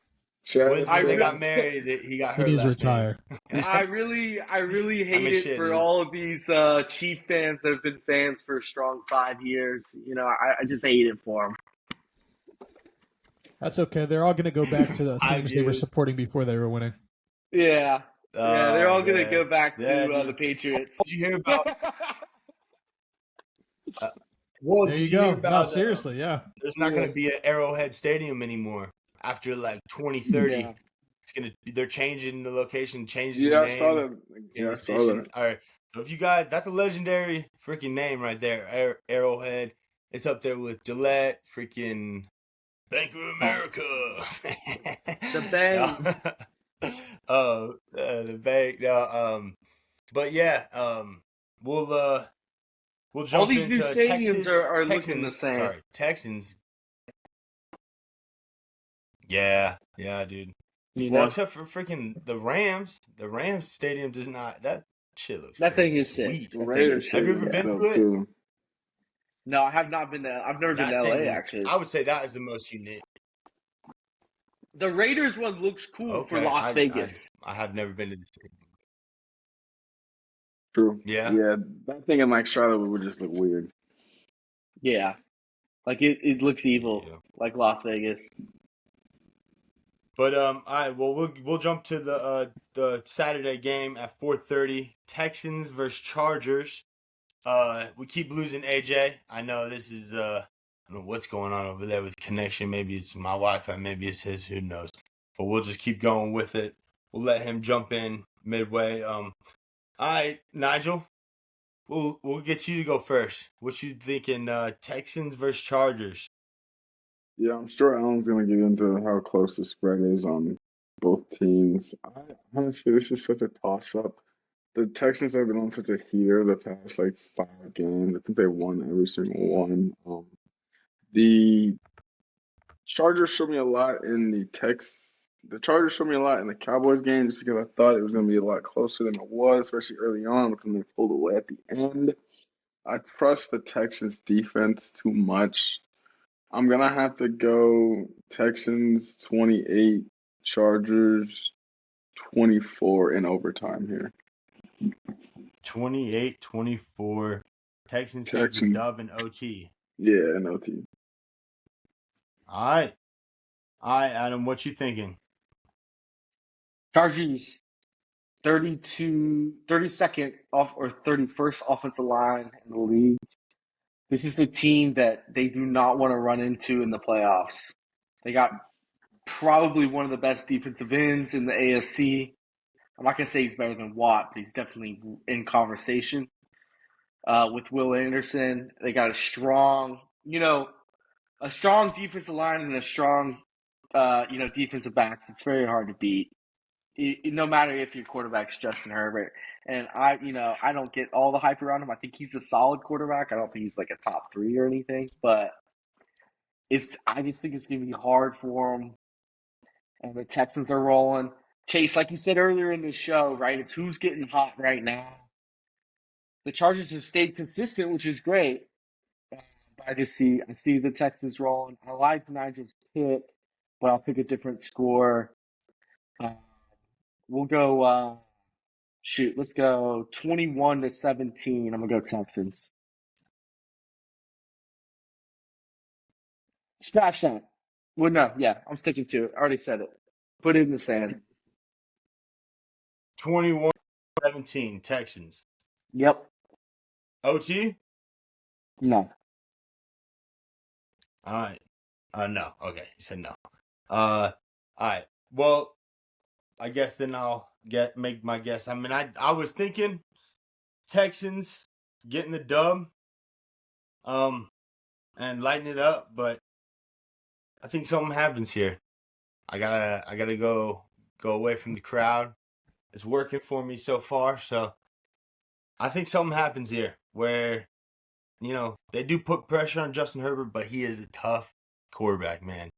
Speaker 2: When they got married, he got her last name.
Speaker 3: I really hate it for all of these Chief fans that have been fans for a strong 5 years. I just hate it for them.
Speaker 4: That's okay. They're all going to go back to the teams they were supporting before they were winning.
Speaker 3: Yeah. They're all going to go back to the Patriots.
Speaker 2: Did you hear about...
Speaker 4: there you go. No, seriously, yeah.
Speaker 2: There's not going to be an Arrowhead Stadium anymore after like 2030.
Speaker 3: Yeah.
Speaker 2: It's going to be, they're changing the location, changing
Speaker 1: the
Speaker 2: name.
Speaker 1: I saw that. Yeah, I saw that.
Speaker 2: All right. So if you guys, that's a legendary freaking name right there, Arrowhead. It's up there with Gillette, freaking Bank of America.
Speaker 3: The bank.
Speaker 2: The bank. No, but yeah, we'll jump
Speaker 3: all these
Speaker 2: into
Speaker 3: new stadiums
Speaker 2: Texas,
Speaker 3: are looking the same.
Speaker 2: Sorry, Texans. Yeah, dude. Well, except for freaking the Rams. The Rams stadium does not. That shit looks.
Speaker 3: That thing is
Speaker 2: sweet.
Speaker 3: sick.
Speaker 1: Raiders.
Speaker 2: Have you ever been to it?
Speaker 3: No, I have not been to. I've never been to LA. Actually,
Speaker 2: I would say that is the most unique.
Speaker 3: The Raiders one looks cool for Las Vegas.
Speaker 2: I have never been to the stadium.
Speaker 1: True.
Speaker 2: Yeah.
Speaker 1: That thing in like Charlotte would just look weird.
Speaker 3: Yeah, like it looks evil, like Las Vegas.
Speaker 2: But all right, well we'll jump to the Saturday game at 4:30. Texans versus Chargers. We keep losing AJ. I know this is I don't know what's going on over there with connection. Maybe it's my Wi-Fi, maybe it's his, who knows. But we'll just keep going with it. We'll let him jump in midway. All right, Nigel. We'll get you to go first. What you thinking, Texans versus Chargers?
Speaker 1: Yeah, I'm sure Alan's going to get into how close the spread is on both teams. Honestly, this is such a toss-up. The Texans have been on such a heater the past like 5 games. I think they won every single one. The Chargers showed me a lot in the Tex. The Chargers showed me a lot in the Cowboys game just because I thought it was going to be a lot closer than it was, especially early on, but then they pulled away at the end. I trust the Texans defense too much. I'm gonna have to go Texans 28, Chargers 24 in overtime here.
Speaker 2: 28-24. Texans take the
Speaker 1: Texans.
Speaker 2: dub in OT.
Speaker 1: Yeah, in OT.
Speaker 2: All right. All right, Adam, what you thinking?
Speaker 3: Chargers 32nd off or 31st offensive line in the league. This is a team that they do not want to run into in the playoffs. They got probably one of the best defensive ends in the AFC. I'm not going to say he's better than Watt, but he's definitely in conversation with Will Anderson. They got a strong defensive line and a strong, defensive backs. It's very hard to beat. No matter if your quarterback's Justin Herbert. And I don't get all the hype around him. I think he's a solid quarterback. I don't think he's like a top 3 or anything, but I just think it's going to be hard for him. And the Texans are rolling. Chase, like you said earlier in the show, right? It's who's getting hot right now. The Chargers have stayed consistent, which is great. But I see the Texans rolling. I like Nigel's pick, but I'll pick a different score. We'll go. Let's go 21-17. I'm gonna go Texans. Scratch that. Well, no, yeah, I'm sticking to it. I already said it. Put it in the sand.
Speaker 2: 21-17, Texans.
Speaker 3: Yep.
Speaker 2: OT?
Speaker 3: No.
Speaker 2: All right. No. Okay, you said no. All right. Well, I guess then I'll make my guess. I mean, I was thinking Texans getting the dub, and lighting it up, but I think something happens here. I gotta go away from the crowd. It's working for me so far, so I think something happens here where, they do put pressure on Justin Herbert, but he is a tough quarterback, man.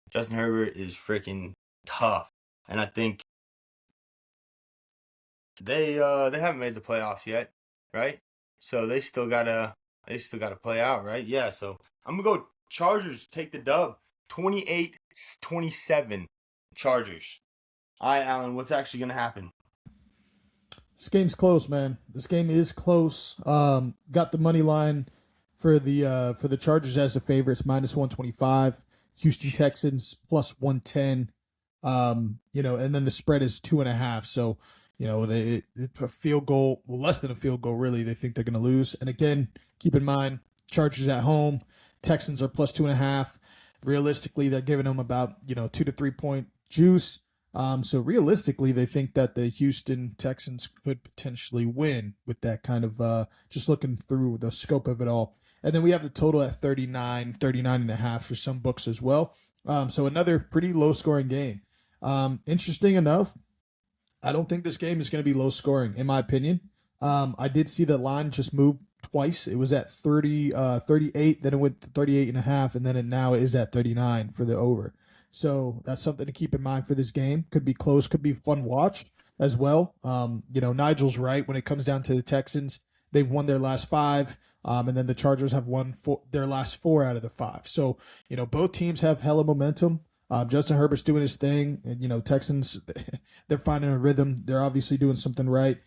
Speaker 2: Justin Herbert is freaking tough, and I think they haven't made the playoffs yet, right? So they still gotta play out, right? Yeah. So I'm gonna go Chargers take the dub, 28-27, Chargers. All right, Alan, what's actually gonna happen?
Speaker 4: This game's close, man. This game is close. Got the money line for the Chargers as the favorites, -125. Houston Texans +110. And then the spread is 2.5. So, it's a field goal, less than a field goal, really. They think they're going to lose. And again, keep in mind, Chargers at home, Texans are +2.5. Realistically, they're giving them about 2 to 3 point juice. So realistically, they think that the Houston Texans could potentially win with that kind of just looking through the scope of it all. And then we have the total at 39.5 for some books as well. So another pretty low scoring game. Interesting enough, I don't think this game is going to be low scoring, in my opinion. I did see the line just move twice. It was at 38, then it went to 38.5, and then it now is at 39 for the over. So that's something to keep in mind for this game. Could be close, could be fun watch as well. Nigel's right when it comes down to the Texans. They've won their last 5, and then the Chargers have won their last 4 out of the 5. So, both teams have hella momentum. Justin Herbert's doing his thing, and Texans, they're finding a rhythm. They're obviously doing something right.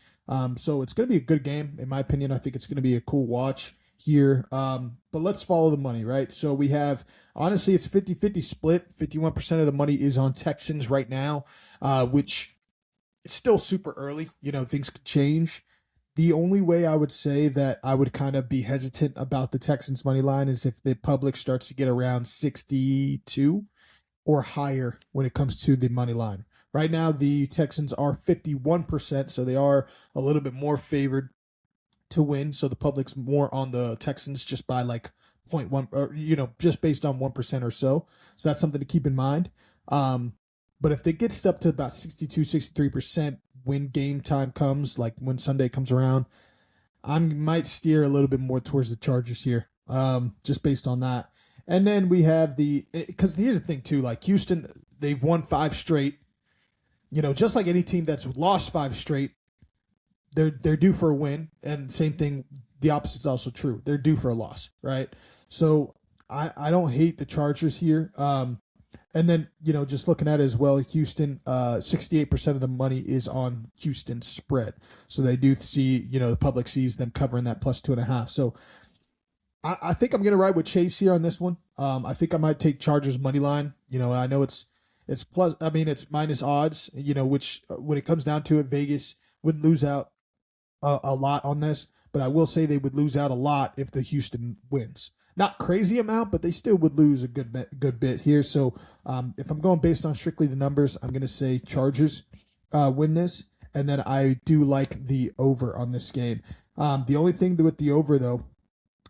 Speaker 4: So it's going to be a good game, in my opinion. I think it's going to be a cool watch here. But let's follow the money, right? So we have, honestly, it's 50-50 split. 51% of the money is on Texans right now, which it's still super early. Things could change. The only way I would say that I would kind of be hesitant about the Texans money line is if the public starts to get around 62 or higher when it comes to the money line. Right now, the Texans are 51%, so they are a little bit more favored to win. So the public's more on the Texans just by like 0.1, or just based on 1% or so. So that's something to keep in mind. But if they get up to about 62, 63%, when game time comes, like when Sunday comes around, I might steer a little bit more towards the Chargers here, just based on that. And then we have because here's the thing too, like Houston, they've won 5 straight. Just like any team that's lost 5 straight, they're due for a win, and same thing. The opposite is also true. They're due for a loss, right? So I don't hate the Chargers here. And then just looking at it as well, Houston, 68% of the money is on Houston's spread, so they do see the public sees them covering that plus 2.5. So I think I'm gonna ride with Chase here on this one. I think I might take Chargers money line. I know it's plus. I mean, it's minus odds. Which when it comes down to it, Vegas would lose out a lot on this, but I will say they would lose out a lot if the Houston wins. Not crazy amount, but they still would lose a good bit here. So if I'm going based on strictly the numbers, I'm going to say Chargers win this, and then I do like the over on this game. The only thing with the over, though,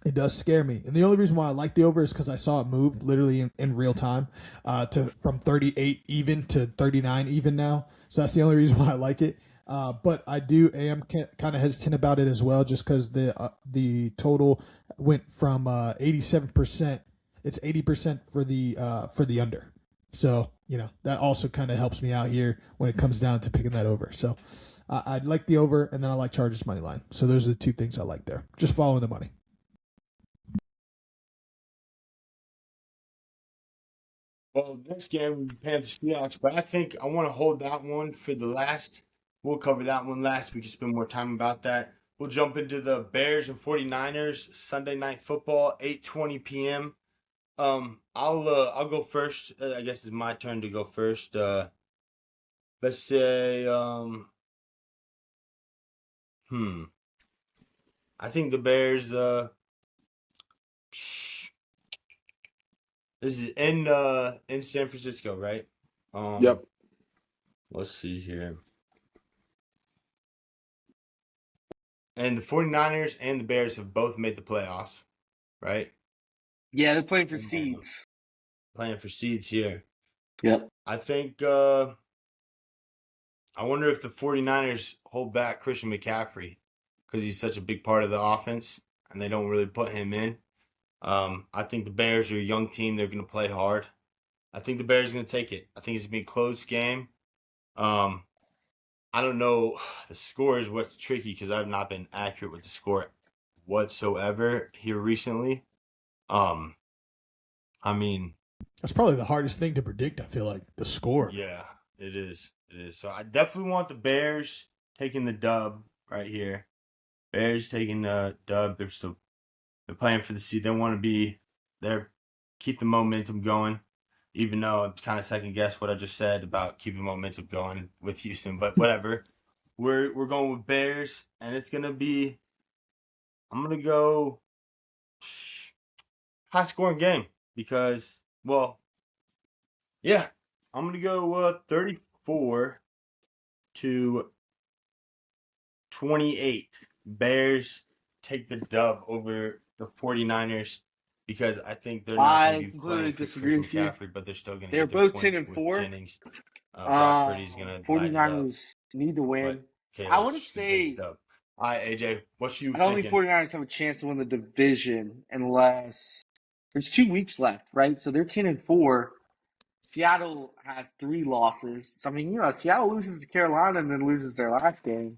Speaker 4: it does scare me. And the only reason why I like the over is because I saw it move literally in real time from 38 even to 39 even now. So that's the only reason why I like it. But I am kind of hesitant about it as well, just because the total went from 87%. It's 80% for the under. So that also kind of helps me out here when it comes down to picking that over. So I'd like the over, and then I like Chargers money line. So those are the two things I like there. Just following the money.
Speaker 2: Well, next game, Panthers Seahawks, but I think I want to hold that one for the last. We'll cover that one last. We can spend more time about that. We'll jump into the Bears and 49ers, Sunday Night Football, 8:20 p.m. I'll go first. I guess it's my turn to go first. Let's say, I think the Bears, this is in San Francisco, right?
Speaker 1: Yep.
Speaker 2: Let's see here. And the 49ers and the Bears have both made the playoffs, right?
Speaker 3: Yeah, they're playing for seeds.
Speaker 2: Playing for seeds here.
Speaker 3: Yep.
Speaker 2: I think I wonder if the 49ers hold back Christian McCaffrey because he's such a big part of the offense and they don't really put him in. I think the Bears are a young team. They're going to play hard. I think the Bears are going to take it. I think it's going to be a close game. I don't know. The score is what's tricky because I've not been accurate with the score whatsoever here recently. I mean,
Speaker 4: that's probably the hardest thing to predict. I feel like the score.
Speaker 2: Yeah, it is. It is. So I definitely want the Bears taking the dub right here. Bears taking the dub. They're playing for the seed. They want to be there, keep the momentum going. Even though it's kind of second guess what I just said about keeping momentum going with Houston, but whatever. We're going with Bears, and it's gonna be. I'm gonna go high scoring game because, well, yeah, I'm gonna go 34-28. Bears take the dub over the 49ers. Because I think they're not going to be playing for Christian McCaffrey, but they're still going to get their
Speaker 3: both
Speaker 2: points
Speaker 3: 10-4.
Speaker 2: with Jennings. Brock Purdy's going to
Speaker 3: 49ers need to win. I want to say,
Speaker 2: all right, AJ, what you
Speaker 3: I don't think
Speaker 2: thinking?
Speaker 3: 49ers have a chance to win the division unless there's 2 weeks left, right? So they're 10-4. Seattle has 3 losses. So I mean, Seattle loses to Carolina and then loses their last game,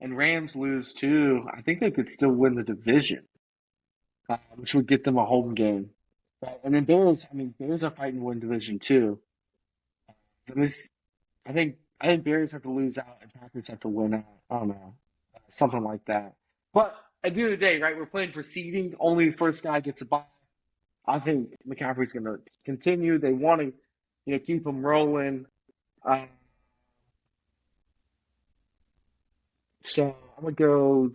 Speaker 3: and Rams lose too. I think they could still win the division. Which would get them a home game. Right? And then Bears are fighting to win division too. I think Bears have to lose out and Packers have to win out. I don't know. Something like that. But at the end of the day, right, we're playing for seeding. Only the first guy gets a bye. I think McCaffrey's going to continue. They want to, keep him rolling. So I'm going to go,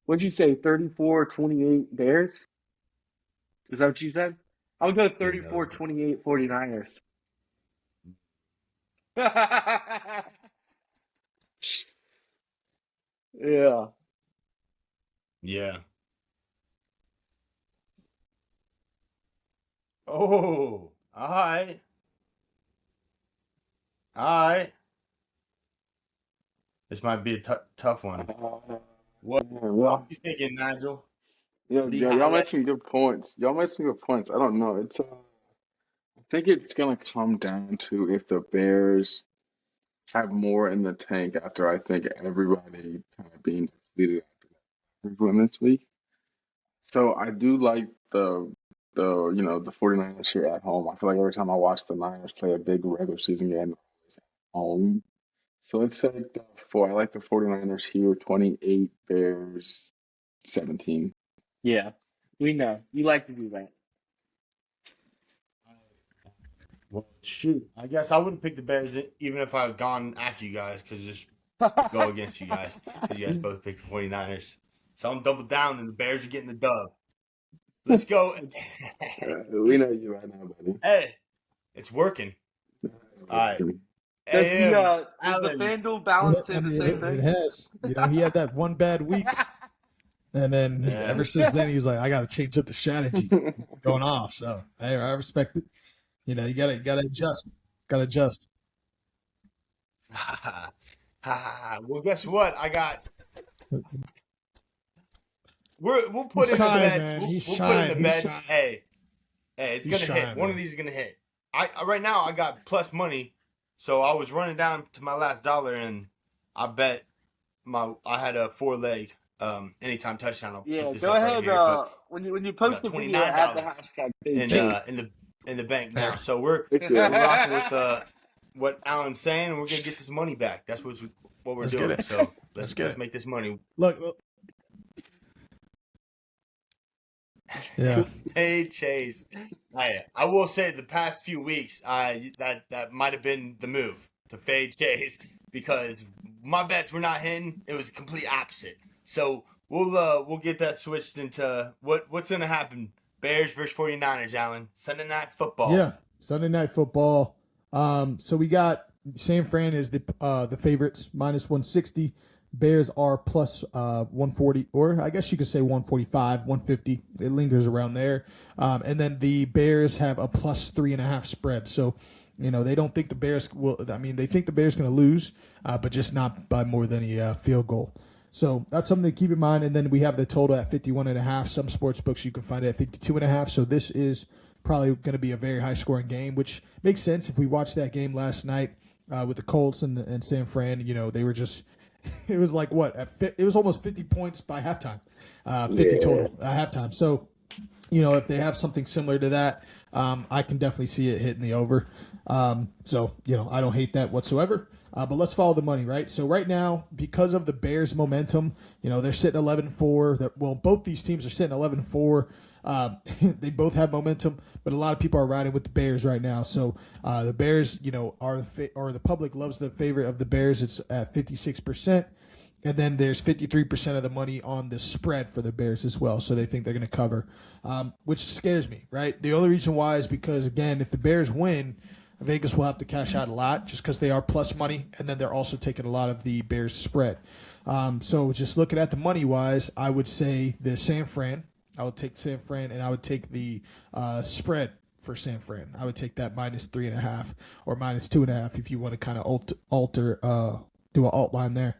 Speaker 3: what'd you say, 34-28 Bears? Is that what you said? I'll go 34-28 49ers. Yeah.
Speaker 2: Yeah. Oh, all right. All right. This might be a tough one. What
Speaker 1: Well,
Speaker 2: you thinking, Nigel?
Speaker 1: y'all made some good points. I don't know. I think it's gonna come down to if the Bears have more in the tank after I think everybody kind of being depleted after that win this week. So I do like the 49ers here at home. I feel like every time I watch the Niners play a big regular season game, they're always at home. So let's say I like the 49ers here, 28, Bears 17.
Speaker 3: Yeah, we know you like to do that.
Speaker 2: Well, shoot. I guess I wouldn't pick the Bears even if I had gone after you guys because just go against you guys because you guys both picked the 49ers. So I'm double down and the Bears are getting the dub. Let's go.
Speaker 1: We know you right now, buddy.
Speaker 2: Hey, it's working. All right.
Speaker 3: Does the
Speaker 2: Alan.
Speaker 3: FanDuel balance say the same
Speaker 4: It
Speaker 3: thing?
Speaker 4: has. He had that one bad week, and then ever since then he was like, I got to change up the strategy, going off. So hey, I respect it. You gotta adjust. Gotta adjust.
Speaker 2: Well, guess what? I got. We'll put in the bets. We'll put in the bets. Hey, it's gonna hit. One of these is gonna hit. I right now I got plus money, so I was running down to my last dollar and I bet I had a 4-leg anytime touchdown. I'll put this
Speaker 3: go
Speaker 2: up
Speaker 3: ahead.
Speaker 2: Right here,
Speaker 3: when you post the video, add the hashtag
Speaker 2: in the bank now. So we're rocking with what Alan's saying, and we're gonna get this money back. That's what we're doing. So let's make this money.
Speaker 4: Look. Yeah.
Speaker 2: Hey Chase. I will say the past few weeks, that might have been the move to fade Chase because my bets were not hitting. It was complete opposite. So we'll get that switched into what's gonna happen. Bears versus 49ers, Alan. Sunday Night Football.
Speaker 4: Yeah, Sunday Night Football. So we got San Fran is the favorites, minus 160. Bears are plus 140, or I guess you could say 145, 150. It lingers around there. And then the Bears have a plus 3.5 spread. So, they don't think the Bears will. I mean, they think the Bears going to lose, but just not by more than a field goal. So that's something to keep in mind. And then we have the total at 51.5. Some sports books you can find it at 52.5. So this is probably going to be a very high scoring game, which makes sense if we watched that game last night with the Colts and San Fran. They were just. It was like what? It was almost 50 points by halftime, 50 total at halftime. So, if they have something similar to that, I can definitely see it hitting the over. So, I don't hate that whatsoever. But let's follow the money, right? So right now, because of the Bears' momentum, they're sitting 11-4. Well, both these teams are sitting 11-4. They both have momentum, but a lot of people are riding with the Bears right now. So the Bears, or the public loves the favorite of the Bears. It's at 56%. And then there's 53% of the money on the spread for the Bears as well. So they think they're going to cover, which scares me, right? The only reason why is because, again, if the Bears win, Vegas will have to cash out a lot just because they are plus money, and then they're also taking a lot of the Bears spread. So just looking at the money-wise, I would say the San Fran. I would take San Fran, and I would take the spread for San Fran. I would take that minus 3.5 or minus 2.5 if you want to kind of do an alt line there.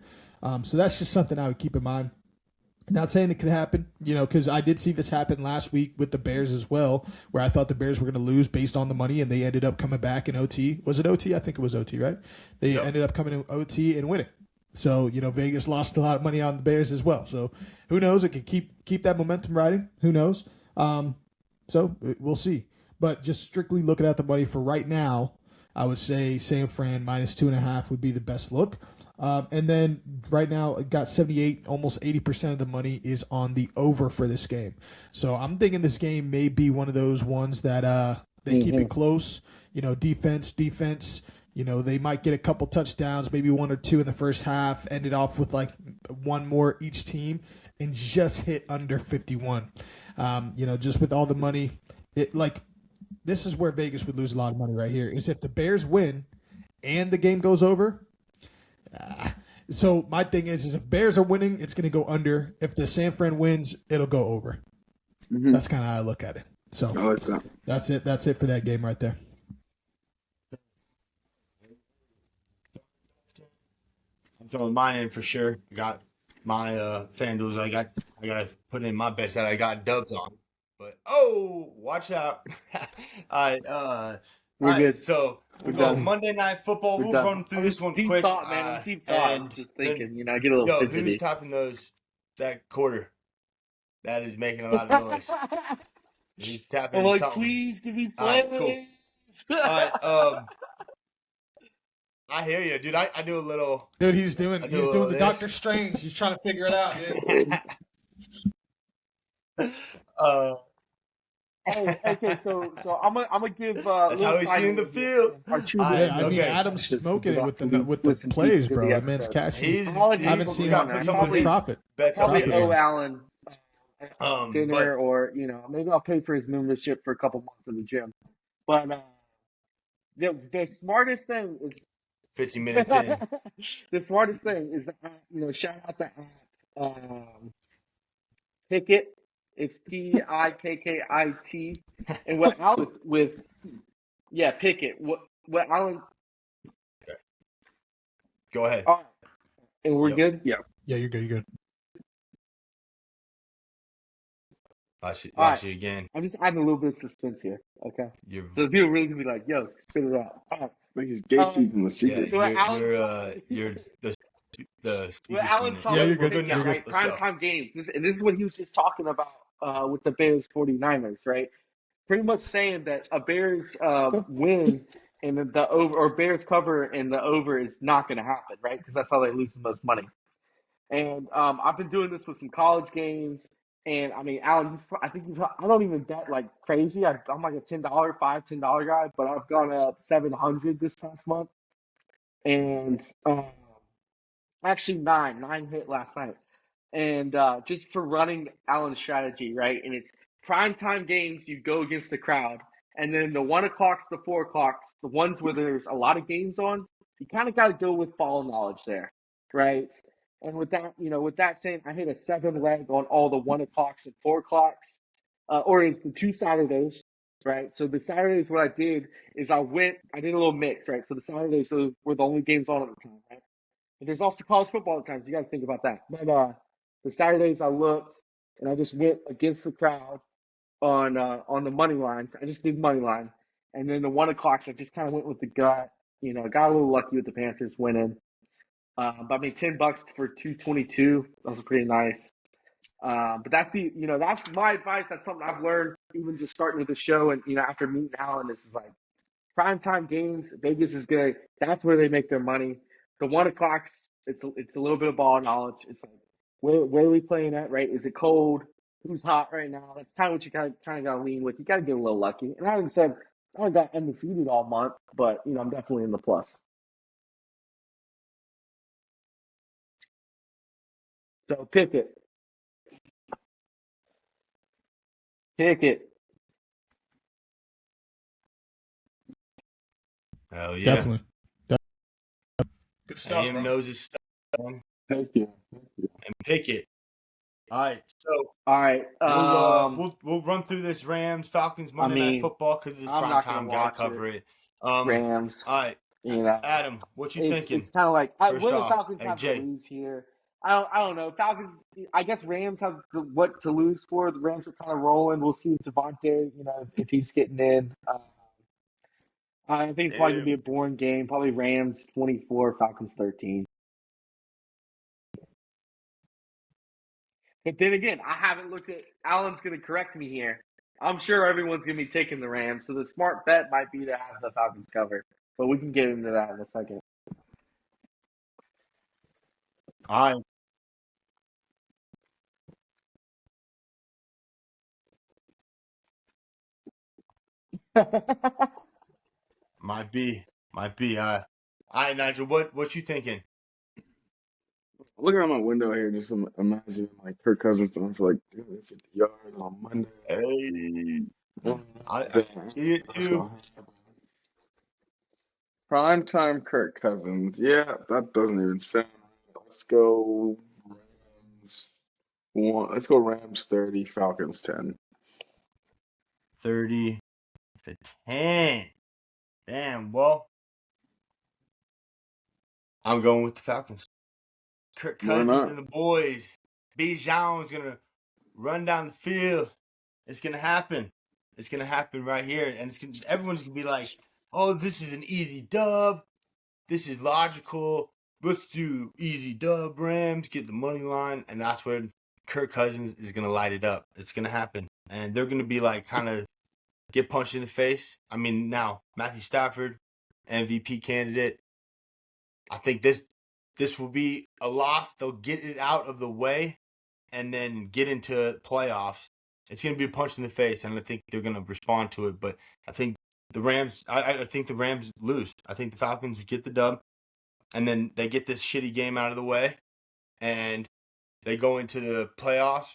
Speaker 4: So that's just something I would keep in mind. Not saying it could happen, because I did see this happen last week with the Bears as well, where I thought the Bears were going to lose based on the money, and they ended up coming back in OT. Was it OT? I think it was OT, right? They ended up coming in OT and winning. So, Vegas lost a lot of money on the Bears as well. So, who knows? It could keep that momentum riding. Who knows? So, we'll see. But just strictly looking at the money for right now, I would say San Fran minus 2.5 would be the best look. And then right now, it got 78, almost 80% of the money is on the over for this game. So, I'm thinking this game may be one of those ones that they keep it close. Defense. They might get a couple touchdowns, maybe 1 or 2 in the first half, end it off with like one more each team, and just hit under 51. Just with all the money, this is where Vegas would lose a lot of money right here, is if the Bears win and the game goes over. So my thing is if Bears are winning, it's going to go under. If the San Fran wins, it'll go over. Mm-hmm. That's kind of how I look at it. So
Speaker 1: I like that.
Speaker 4: That's it. That's it for that game right there.
Speaker 2: I'm throwing mine in for sure. I got my FanDuels. I gotta put in my bets that I got dubs on. But watch out. All
Speaker 3: We're
Speaker 2: right,
Speaker 3: good.
Speaker 2: so
Speaker 3: We're
Speaker 2: we'll go
Speaker 3: done.
Speaker 2: Monday Night Football.
Speaker 3: We're
Speaker 2: We'll
Speaker 3: done.
Speaker 2: run through
Speaker 3: I'm
Speaker 2: this
Speaker 3: just
Speaker 2: one
Speaker 3: deep
Speaker 2: quick.
Speaker 3: thought, man. I'm deep thought. I'm
Speaker 2: And
Speaker 3: just
Speaker 2: then,
Speaker 3: thinking, I get a little
Speaker 2: who's
Speaker 3: fidgety.
Speaker 2: topping that quarter? That is making a lot of noise. He's tapping
Speaker 3: I'm like,
Speaker 2: something.
Speaker 3: please give me
Speaker 2: All
Speaker 3: plays.
Speaker 2: right, cool. All right, I hear you, dude. I do a little.
Speaker 4: Dude, he's doing the
Speaker 2: this.
Speaker 4: Doctor Strange. He's trying to figure it out, dude.
Speaker 3: Okay, so I'm gonna give
Speaker 2: That's how he's seeing the field.
Speaker 3: our true
Speaker 2: All right,
Speaker 4: Yeah, I mean,
Speaker 2: okay.
Speaker 4: Adam's
Speaker 3: just
Speaker 4: smoking
Speaker 3: get
Speaker 4: it
Speaker 3: off
Speaker 4: with
Speaker 3: the
Speaker 4: the
Speaker 3: loop
Speaker 4: with the
Speaker 3: with some
Speaker 4: plays,
Speaker 3: pieces of
Speaker 4: bro.
Speaker 3: the
Speaker 4: That man's
Speaker 3: episode.
Speaker 4: cashing.
Speaker 2: He's
Speaker 3: I'll
Speaker 4: I haven't
Speaker 3: agree
Speaker 4: seen
Speaker 3: with
Speaker 4: him.
Speaker 3: you on
Speaker 4: He's
Speaker 3: that.
Speaker 4: been profit.
Speaker 2: bets
Speaker 3: Probably
Speaker 2: on
Speaker 3: owe
Speaker 2: here.
Speaker 3: Alan dinner,
Speaker 2: But
Speaker 3: or maybe I'll pay for his membership for a couple months in the gym. But the smartest thing is
Speaker 2: 50 minutes in.
Speaker 3: the smartest thing is the app. Shout out the app. Pickit. It's Pikkit. And what Alan Pickit. What Alan.
Speaker 2: Go ahead.
Speaker 3: All right. And we're
Speaker 2: Yep.
Speaker 3: good. Yeah.
Speaker 4: Yeah, you're good. You're good.
Speaker 2: Lost you again.
Speaker 3: I'm just adding a little bit of suspense here. Okay. So the people really can be like, "Yo, spit it out." All right.
Speaker 1: Like he's gatekeeping the secret.
Speaker 3: So
Speaker 2: you're the
Speaker 3: what Alan's
Speaker 2: yeah,
Speaker 3: talking
Speaker 2: you're
Speaker 3: about,
Speaker 2: good now.
Speaker 3: right?
Speaker 2: Let's go.
Speaker 3: Primetime games. This is what he was just talking about with the Bears 49ers, right? Pretty much saying that a Bears win and the over, or Bears cover and the over, is not going to happen, right? Because that's how they lose the most money. And I've been doing this with some college games. And I mean, Alan, I don't even bet like crazy. I'm like a $10 guy, but I've gone up 700 this past month. And actually nine hit last night. And just for running Alan's strategy, right? And it's primetime games, you go against the crowd. And then the 1 o'clocks, the 4 o'clocks, the ones where there's a lot of games on, you kind of got to go with ball knowledge there, right? And with that saying, I hit a 7 leg on all the 1 o'clocks and 4 o'clocks, or it's the 2 Saturdays, right? So the Saturdays, what I did is I did a little mix, right? So the Saturdays were the only games on at the time, right? And there's also college football at times. You got to think about that. But the Saturdays I looked and I just went against the crowd on the money lines. I just did money line, and then the 1 o'clocks I just kind of went with the gut. Got a little lucky with the Panthers winning. But I mean, $10 for 222. That was pretty nice. But that's that's my advice. That's something I've learned even just starting with the show, and after meeting Alan, this is like primetime games. Vegas is good. That's where they make their money. The 1 o'clocks, it's a little bit of ball knowledge. It's like where are we playing at, right? Is it cold? Who's hot right now? That's kind of what you kind of got to lean with. You got to get a little lucky. And I haven't said I haven't got undefeated all month, but I'm definitely in the plus. So pick it.
Speaker 2: Hell yeah.
Speaker 4: Definitely. Good stuff, bro.
Speaker 2: knows his stuff.
Speaker 1: Thank you.
Speaker 2: And pick it. All right. So
Speaker 3: all right.
Speaker 2: We'll run through this Rams Falcons Monday Night Football because it's prime time. Gotta cover it.
Speaker 3: Rams.
Speaker 2: All right. Adam, what you thinking?
Speaker 3: It's kind of like what the
Speaker 2: off,
Speaker 3: Falcons have to lose here. I don't know. Falcons. I guess Rams have what to lose for. The Rams are kind of rolling. We'll see if Devontae, if he's getting in. I think it's probably gonna be a boring game. Probably Rams 24, Falcons 13. But then again, I haven't looked at. Alan's gonna correct me here. I'm sure everyone's gonna be taking the Rams, so the smart bet might be to have the Falcons cover. But we can get into that in a second.
Speaker 2: All right. Might be. All right, Nigel. What you thinking?
Speaker 1: Looking out my window here, just imagining like Kirk Cousins throwing for like 250 yards on Monday.
Speaker 2: Hey, I see it too.
Speaker 1: Primetime Kirk Cousins. Yeah, that doesn't even sound right. Let's go Rams 1. Let's go Rams 30, Falcons 10.
Speaker 2: 30-10. Damn. Well, I'm going with the Falcons. Kirk
Speaker 1: Why
Speaker 2: Cousins
Speaker 1: not?
Speaker 2: and the boys. Bijan's gonna run down the field. It's gonna happen. It's gonna happen right here, and everyone's gonna be like, "Oh, this is an easy dub. This is logical. Let's do easy dub Rams. Get the money line," and that's where Kirk Cousins is gonna light it up. It's gonna happen, and they're gonna be like kind of get punched in the face. I mean, now Matthew Stafford, MVP candidate. I think this will be a loss. They'll get it out of the way and then get into playoffs. It's going to be a punch in the face, and I think they're going to respond to it. But I think the Rams, I think the Rams lose. I think the Falcons get the dub, and then they get this shitty game out of the way, and they go into the playoffs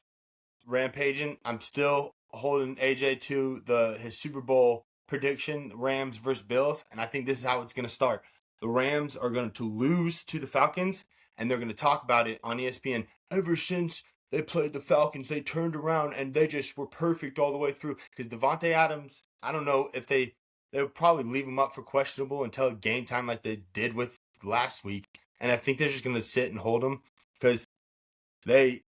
Speaker 2: rampaging. I'm still holding AJ to his Super Bowl prediction, Rams versus Bills, and I think this is how it's going to start. The Rams are going to lose to the Falcons, and they're going to talk about it on ESPN. Ever since they played the Falcons, they turned around, and they just were perfect all the way through. Because Devontae Adams, I don't know if they would probably leave him up for questionable until game time like they did with last week. And I think they're just going to sit and hold him because they're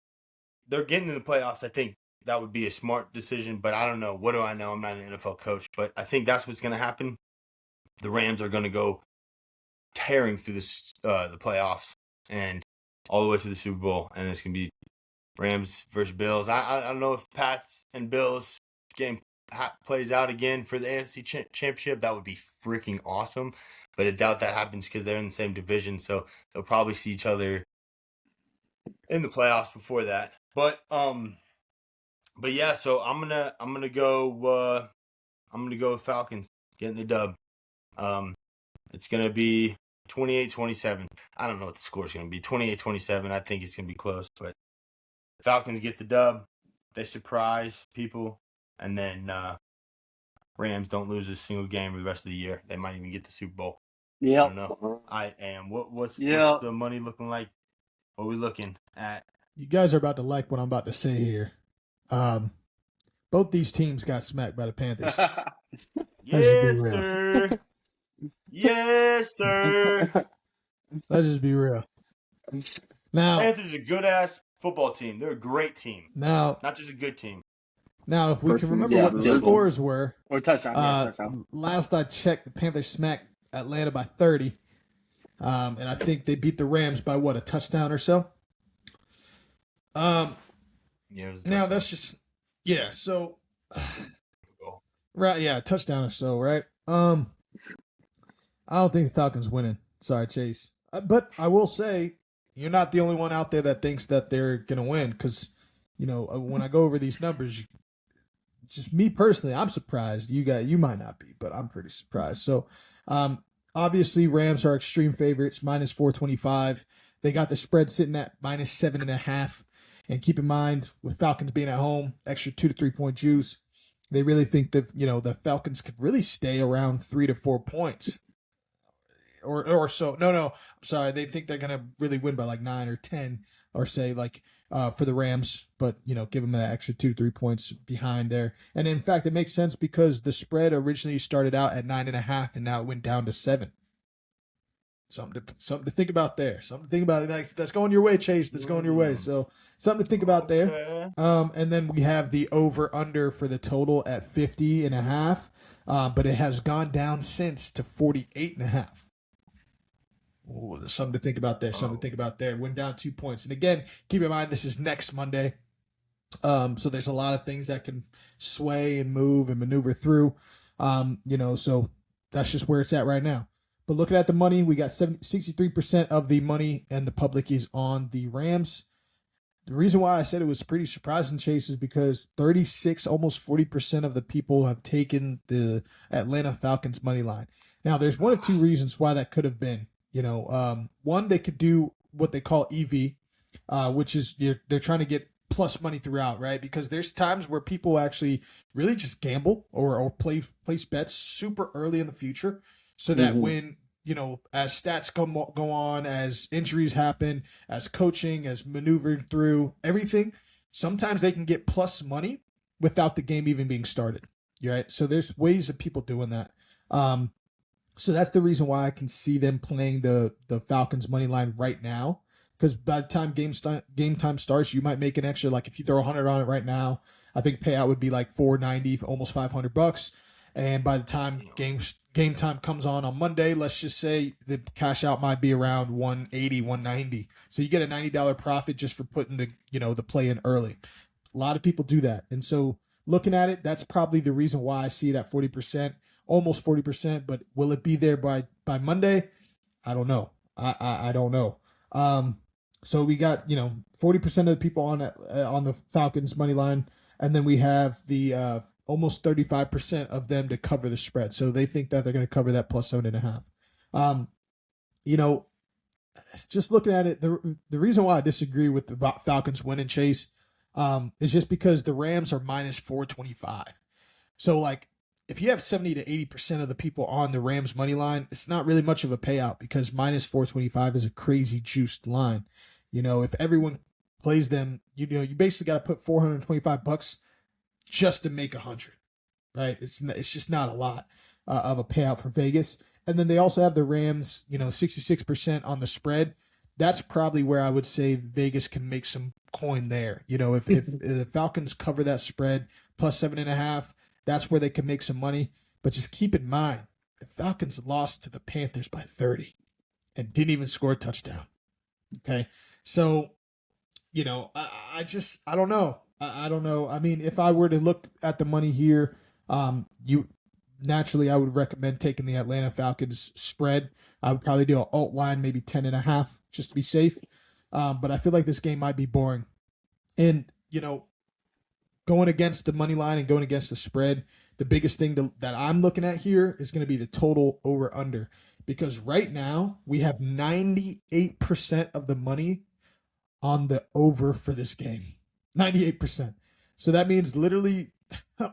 Speaker 2: getting in the playoffs. I think that would be a smart decision, but I don't know. What do I know? I'm not an NFL coach, but I think that's what's going to happen. The Rams are going to go tearing through the playoffs and all the way to the Super Bowl, and it's going to be Rams versus Bills. I don't know if Pats and Bills game plays out again for the AFC Championship. That would be freaking awesome, but I doubt that happens because they're in the same division, so they'll probably see each other in the playoffs before that. But yeah, so I'm gonna go with Falcons getting the dub. It's gonna be 28-27. I don't know what the score is gonna be. 28-27. I think it's gonna be close, but Falcons get the dub. They surprise people, and then Rams don't lose a single game for the rest of the year. They might even get the Super Bowl.
Speaker 3: Yeah.
Speaker 2: I don't know. I am. What's the money looking like? What are we looking at?
Speaker 4: You guys are about to like what I'm about to say here. Both these teams got smacked by the Panthers.
Speaker 2: Yes, sir. Yes, sir.
Speaker 4: Let's just be real. Now,
Speaker 2: Panthers are a good-ass football team. They're a great team.
Speaker 4: Now,
Speaker 2: not just a good team.
Speaker 4: Now, if we can remember what the scores were,
Speaker 3: or touchdown.
Speaker 4: Last I checked, the Panthers smacked Atlanta by 30, and I think they beat the Rams by a touchdown or so. Now that's just so right, touchdown or so, right? I don't think the Falcons winning. Sorry, Chase, but I will say you're not the only one out there that thinks that they're gonna win because when I go over these numbers, just me personally, I'm surprised. You might not be, but I'm pretty surprised. So, obviously, Rams are extreme favorites, minus 425. They got the spread sitting at minus 7.5. And keep in mind, with Falcons being at home, extra 2 to 3 point juice, they really think that the Falcons could really stay around 3 to 4 points, or so. No, I'm sorry. They think they're gonna really win by like 9 or 10, or say for the Rams, but give them that extra 2 to 3 points behind there. And in fact, it makes sense because the spread originally started out at 9.5, and now it went down to 7. Something to think about there. Something to think about. That's going your way, Chase. That's going your way. So something to think about there. And then we have the over under for the total at 50.5, but it has gone down since to 48.5. Ooh, there's something to think about there. Something to think about there. It went down 2 points. And again, keep in mind this is next Monday. So there's a lot of things that can sway and move and maneuver through. So that's just where it's at right now. But looking at the money, we got 63% of the money and the public is on the Rams. The reason why I said it was pretty surprising, Chase, is because 36, almost 40% of the people have taken the Atlanta Falcons money line. Now, there's one of two reasons why that could have been. One, they could do what they call EV, which is they're trying to get plus money throughout, right? Because there's times where people actually really just gamble or place bets super early in the future. So that when, as stats go on, as injuries happen, as coaching, as maneuvering through everything, sometimes they can get plus money without the game even being started. Right? So there's ways of people doing that. So that's the reason why I can see them playing the Falcons money line right now. because by the time game time starts, you might make an extra. Like if you throw 100 on it right now, I think payout would be like 490, almost $500. And by the time game time comes on Monday, let's just say the cash out might be around 180, 190. So you get a $90 profit just for putting the play in early. A lot of people do that, and so looking at it, that's probably the reason why I see it at 40%, almost 40%. But will it be there by Monday? I don't know. I don't know. So we got 40% of the people on the Falcons money line, and then we have the almost 35% of them to cover the spread. So they think that they're going to cover that plus 7.5. Just looking at it, the reason why I disagree with the Falcons winning, Chase, is just because the Rams are minus 425. So like, if you have 70 to 80% of the people on the Rams money line, it's not really much of a payout because minus 425 is a crazy juiced line. If everyone plays them, you basically got to put $425 just to make 100, right? It's just not a lot of a payout for Vegas. And then they also have the Rams, 66% on the spread. That's probably where I would say Vegas can make some coin there. If the Falcons cover that spread plus 7.5, that's where they can make some money. But just keep in mind, the Falcons lost to the Panthers by 30 and didn't even score a touchdown. Okay. So, I don't know. I don't know. I mean, if I were to look at the money here, I would recommend taking the Atlanta Falcons spread. I would probably do an alt line, maybe 10.5, just to be safe. But I feel like this game might be boring. And, going against the money line and going against the spread, the biggest thing that I'm looking at here is going to be the total over under, because right now we have 98% of the money on the over for this game. 98%. So that means literally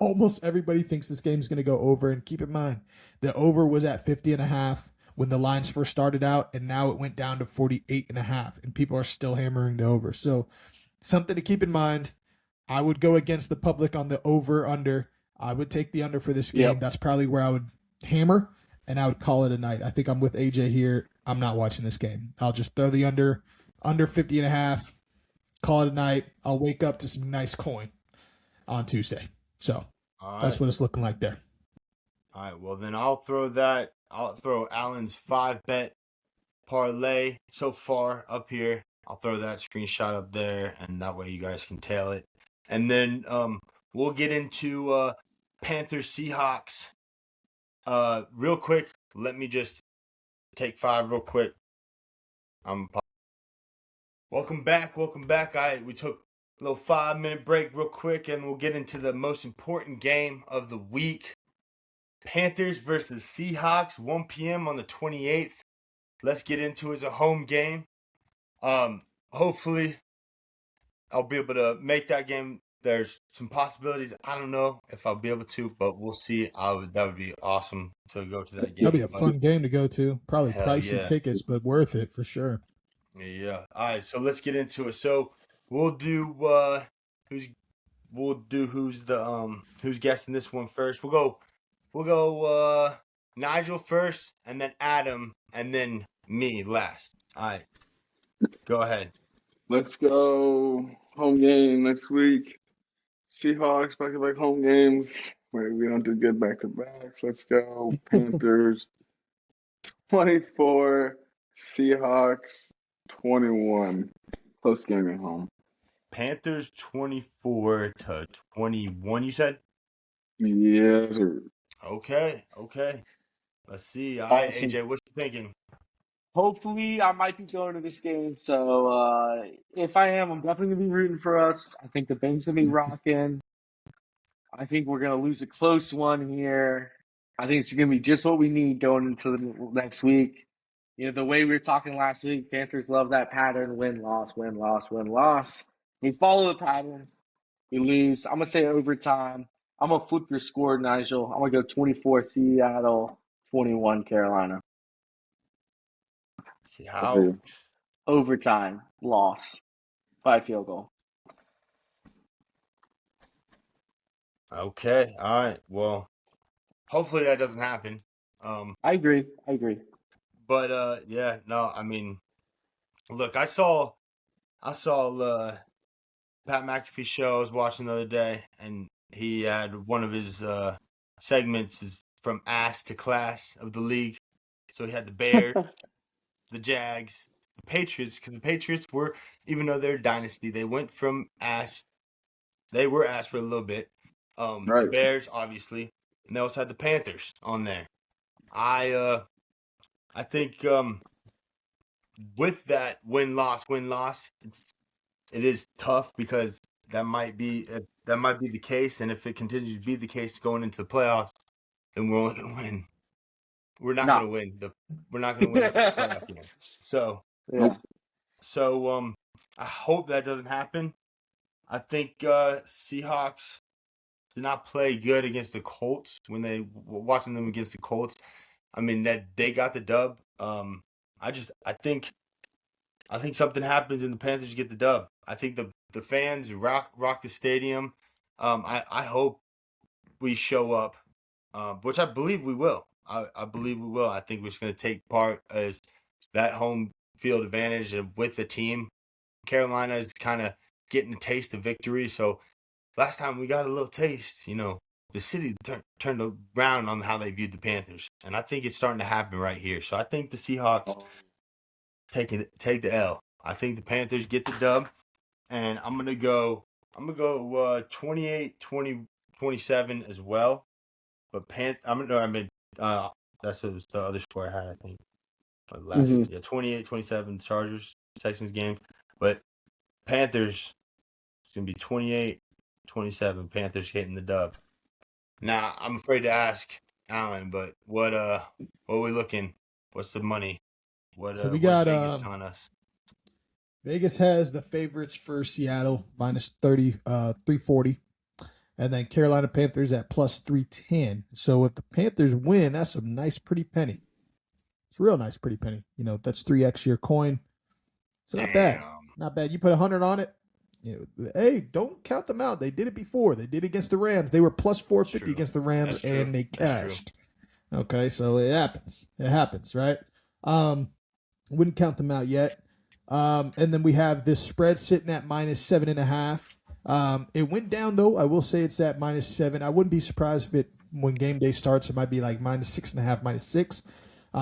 Speaker 4: almost everybody thinks this game is going to go over. And keep in mind, the over was at 50.5 when the lines first started out, and now it went down to 48.5, and people are still hammering the over. So something to keep in mind. I would go against the public on the over under. I would take the under for this game. Yep. That's probably where I would hammer, and I would call it a night. I think I'm with AJ here. I'm not watching this game. I'll just throw the under 50.5, call it a night. I'll wake up to some nice coin on Tuesday. So that's what it's looking like there.
Speaker 2: All right. Well, then I'll throw Allen's 5-bet parlay so far up here. I'll throw that screenshot up there, and that way you guys can tail it. And then we'll get into Panthers Seahawks. Real quick, let me just take 5 real quick. Welcome back. All right, we took a little 5-minute break real quick, and we'll get into the most important game of the week. Panthers versus Seahawks, 1 p.m. on the 28th. Let's get into it. It's a home game. Hopefully I'll be able to make that game. There's some possibilities. I don't know if I'll be able to, but we'll see. That would be awesome to go to that game.
Speaker 4: That'd be a fun game to go to. Probably pricey tickets, but worth it for sure.
Speaker 2: Yeah. All right, so let's get into it. So we'll do who's guessing this one first. We'll go Nigel first, and then Adam, and then me last. All right. Go ahead.
Speaker 1: Let's go home game next week. Seahawks back-to-back home games. Where we don't do good back-to-backs. Let's go Panthers 24, Seahawks 21. Close game at home.
Speaker 2: Panthers 24-21, you said?
Speaker 1: Yes, sir.
Speaker 2: Okay. Let's see. All right, AJ, what you thinking?
Speaker 3: Hopefully, I might be going to this game. So if I am, I'm definitely going to be rooting for us. I think the Bengals going to be rocking. I think we're going to lose a close one here. I think it's going to be just what we need going into the next week. The way we were talking last week, Panthers love that pattern, win, loss, win, loss, win, loss. We follow the pattern. We lose. I'm going to say overtime. I'm going to flip your score, Nigel. I'm going to go 24 Seattle, 21 Carolina.
Speaker 2: See how
Speaker 3: overtime loss by field goal.
Speaker 2: Okay, all right. Well, hopefully that doesn't happen.
Speaker 3: I agree.
Speaker 2: But I mean, look, I saw I saw Pat McAfee show I was watching the other day, and he had one of his segments is from ass to class of the league. So he had the Bears, the Jags, the Patriots, because the Patriots were, even though they're a dynasty, they went from ass. They were ass for a little bit. The
Speaker 1: Right.
Speaker 2: Bears, obviously, and they also had the Panthers on there. I think with that win loss, it is tough because that might be the case, and if it continues to be the case going into the playoffs, then we're only going to win. We're not going to win We're not going to win the playoff game. So
Speaker 3: Yeah.
Speaker 2: I hope that doesn't happen. I think Seahawks did not play good against the Colts when they were watching them against the Colts. I mean that they got the dub. I think something happens and the Panthers get the dub. I think the fans rock the stadium. I hope we show up, which I believe we will. I believe we will. I think we're just going to take part as that home field advantage and with the team. Carolina is kind of getting a taste of victory. So last time we got a little taste, the city turned around on how they viewed the Panthers. And I think it's starting to happen right here. So I think the Seahawks take the L. I think the Panthers get the dub. And I'm going to go 28, 20, 27 as well. But that's what was the other score I had, I think. Last 28, 27 Chargers, Texans game. But Panthers, it's going to be 28, 27. Panthers getting the dub. Now, I'm afraid to ask Alan, but what are we looking? What's the money?
Speaker 4: So we got
Speaker 2: Vegas telling us?
Speaker 4: Vegas has the favorites for Seattle minus 340. And then Carolina Panthers at plus 310. So if the Panthers win, that's a nice pretty penny. It's a real nice pretty penny. That's 3x your coin. It's not bad. Not bad. You put 100 on it. Hey, don't count them out. They did it before. They did it against the Rams. They were plus 450 against the Rams, and they cashed. Okay, so it happens. It happens, right? Wouldn't count them out yet. And then we have this spread sitting at minus 7.5. It went down, though. I will say it's at minus 7. I wouldn't be surprised if when game day starts, it might be like minus 6.5, minus 6.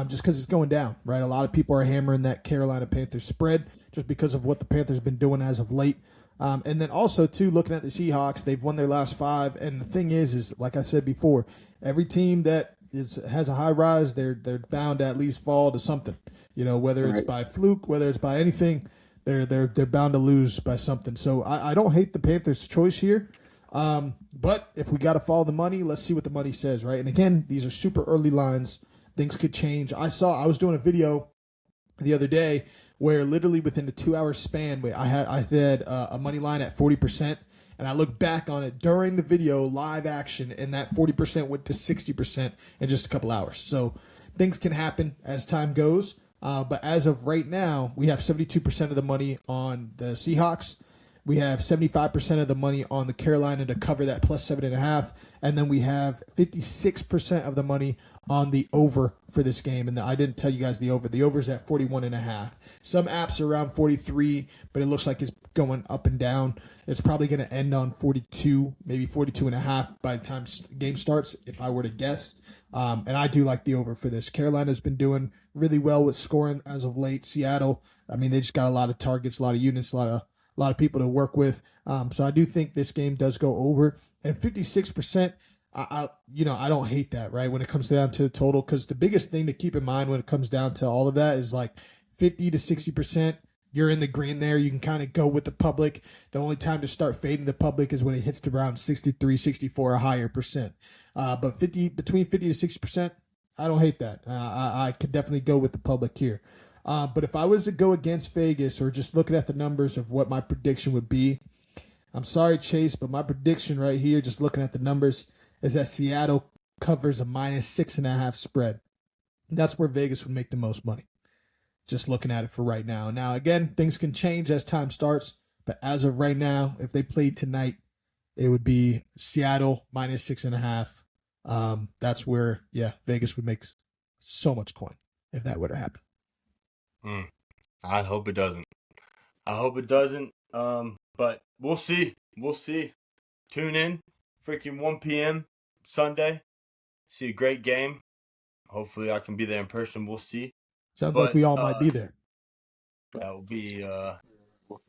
Speaker 4: Just because it's going down, right? A lot of people are hammering that Carolina Panthers spread just because of what the Panthers been doing as of late. And then also, too, looking at the Seahawks, they've won their last 5. And the thing is like I said before, every team that has a high rise, they're bound to at least fall to something. Whether it's by fluke, whether it's by anything, they're bound to lose by something. So I don't hate the Panthers' choice here. But if we got to follow the money, let's see what the money says, right? And again, these are super early lines. Things could change. I was doing a video the other day where literally within a 2-hour span, I had a money line at 40%, and I looked back on it during the video, live action, and that 40% went to 60% in just a couple hours. So things can happen as time goes. But as of right now, we have 72% of the money on the Seahawks. We have 75% of the money on the Carolina to cover that plus 7.5. And then we have 56% of the money on the over for this game. And I didn't tell you guys the over. The over is at 41.5. Some apps are around 43, but it looks like it's going up and down. It's probably going to end on 42, maybe 42.5 by the time game starts, if I were to guess. And I do like the over for this. Carolina's been doing really well with scoring as of late. Seattle, they just got a lot of targets, a lot of units, a lot of people to work with. So I do think this game does go over. And 56%, I don't hate that, right? When it comes down to the total, because the biggest thing to keep in mind when it comes down to all of that is like 50 to 60%. You're in the green there. You can kind of go with the public. The only time to start fading the public is when it hits around 63, 64 or higher percent. But between 50 to 60%, I don't hate that. I could definitely go with the public here. But if I was to go against Vegas or just looking at the numbers of what my prediction would be, I'm sorry, Chase, but my prediction right here, just looking at the numbers, is that Seattle covers a minus 6.5 spread. That's where Vegas would make the most money. Just looking at it for right now. Now, again, things can change as time starts, but as of right now, if they played tonight, it would be Seattle minus 6.5. That's where, Vegas would make so much coin if that were to happen.
Speaker 2: I hope it doesn't. I hope it doesn't. But we'll see. We'll see. Tune in. Freaking 1 p.m. Sunday. See a great game. Hopefully I can be there in person. We'll see.
Speaker 4: Sounds like we all might be there.
Speaker 2: That will be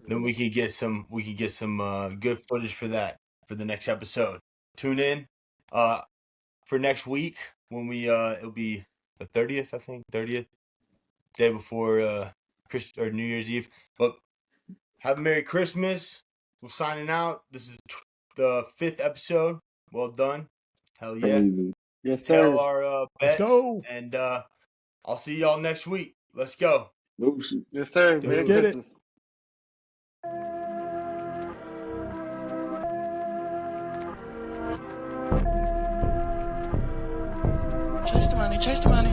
Speaker 2: then we can get some good footage for that for the next episode. Tune in for next week when we it'll be the 30th, I think. 30th. Day before or New Year's Eve. But have a Merry Christmas. We're signing out. This is the 5th episode. Well done. Hell yeah.
Speaker 3: Yes, sir.
Speaker 2: Tell our bets.
Speaker 4: Let's go.
Speaker 2: And I'll see y'all next week. Let's go.
Speaker 3: Yes, sir.
Speaker 4: Let's
Speaker 3: Merry
Speaker 4: get
Speaker 3: Christmas.
Speaker 5: Chase the money, chase the money.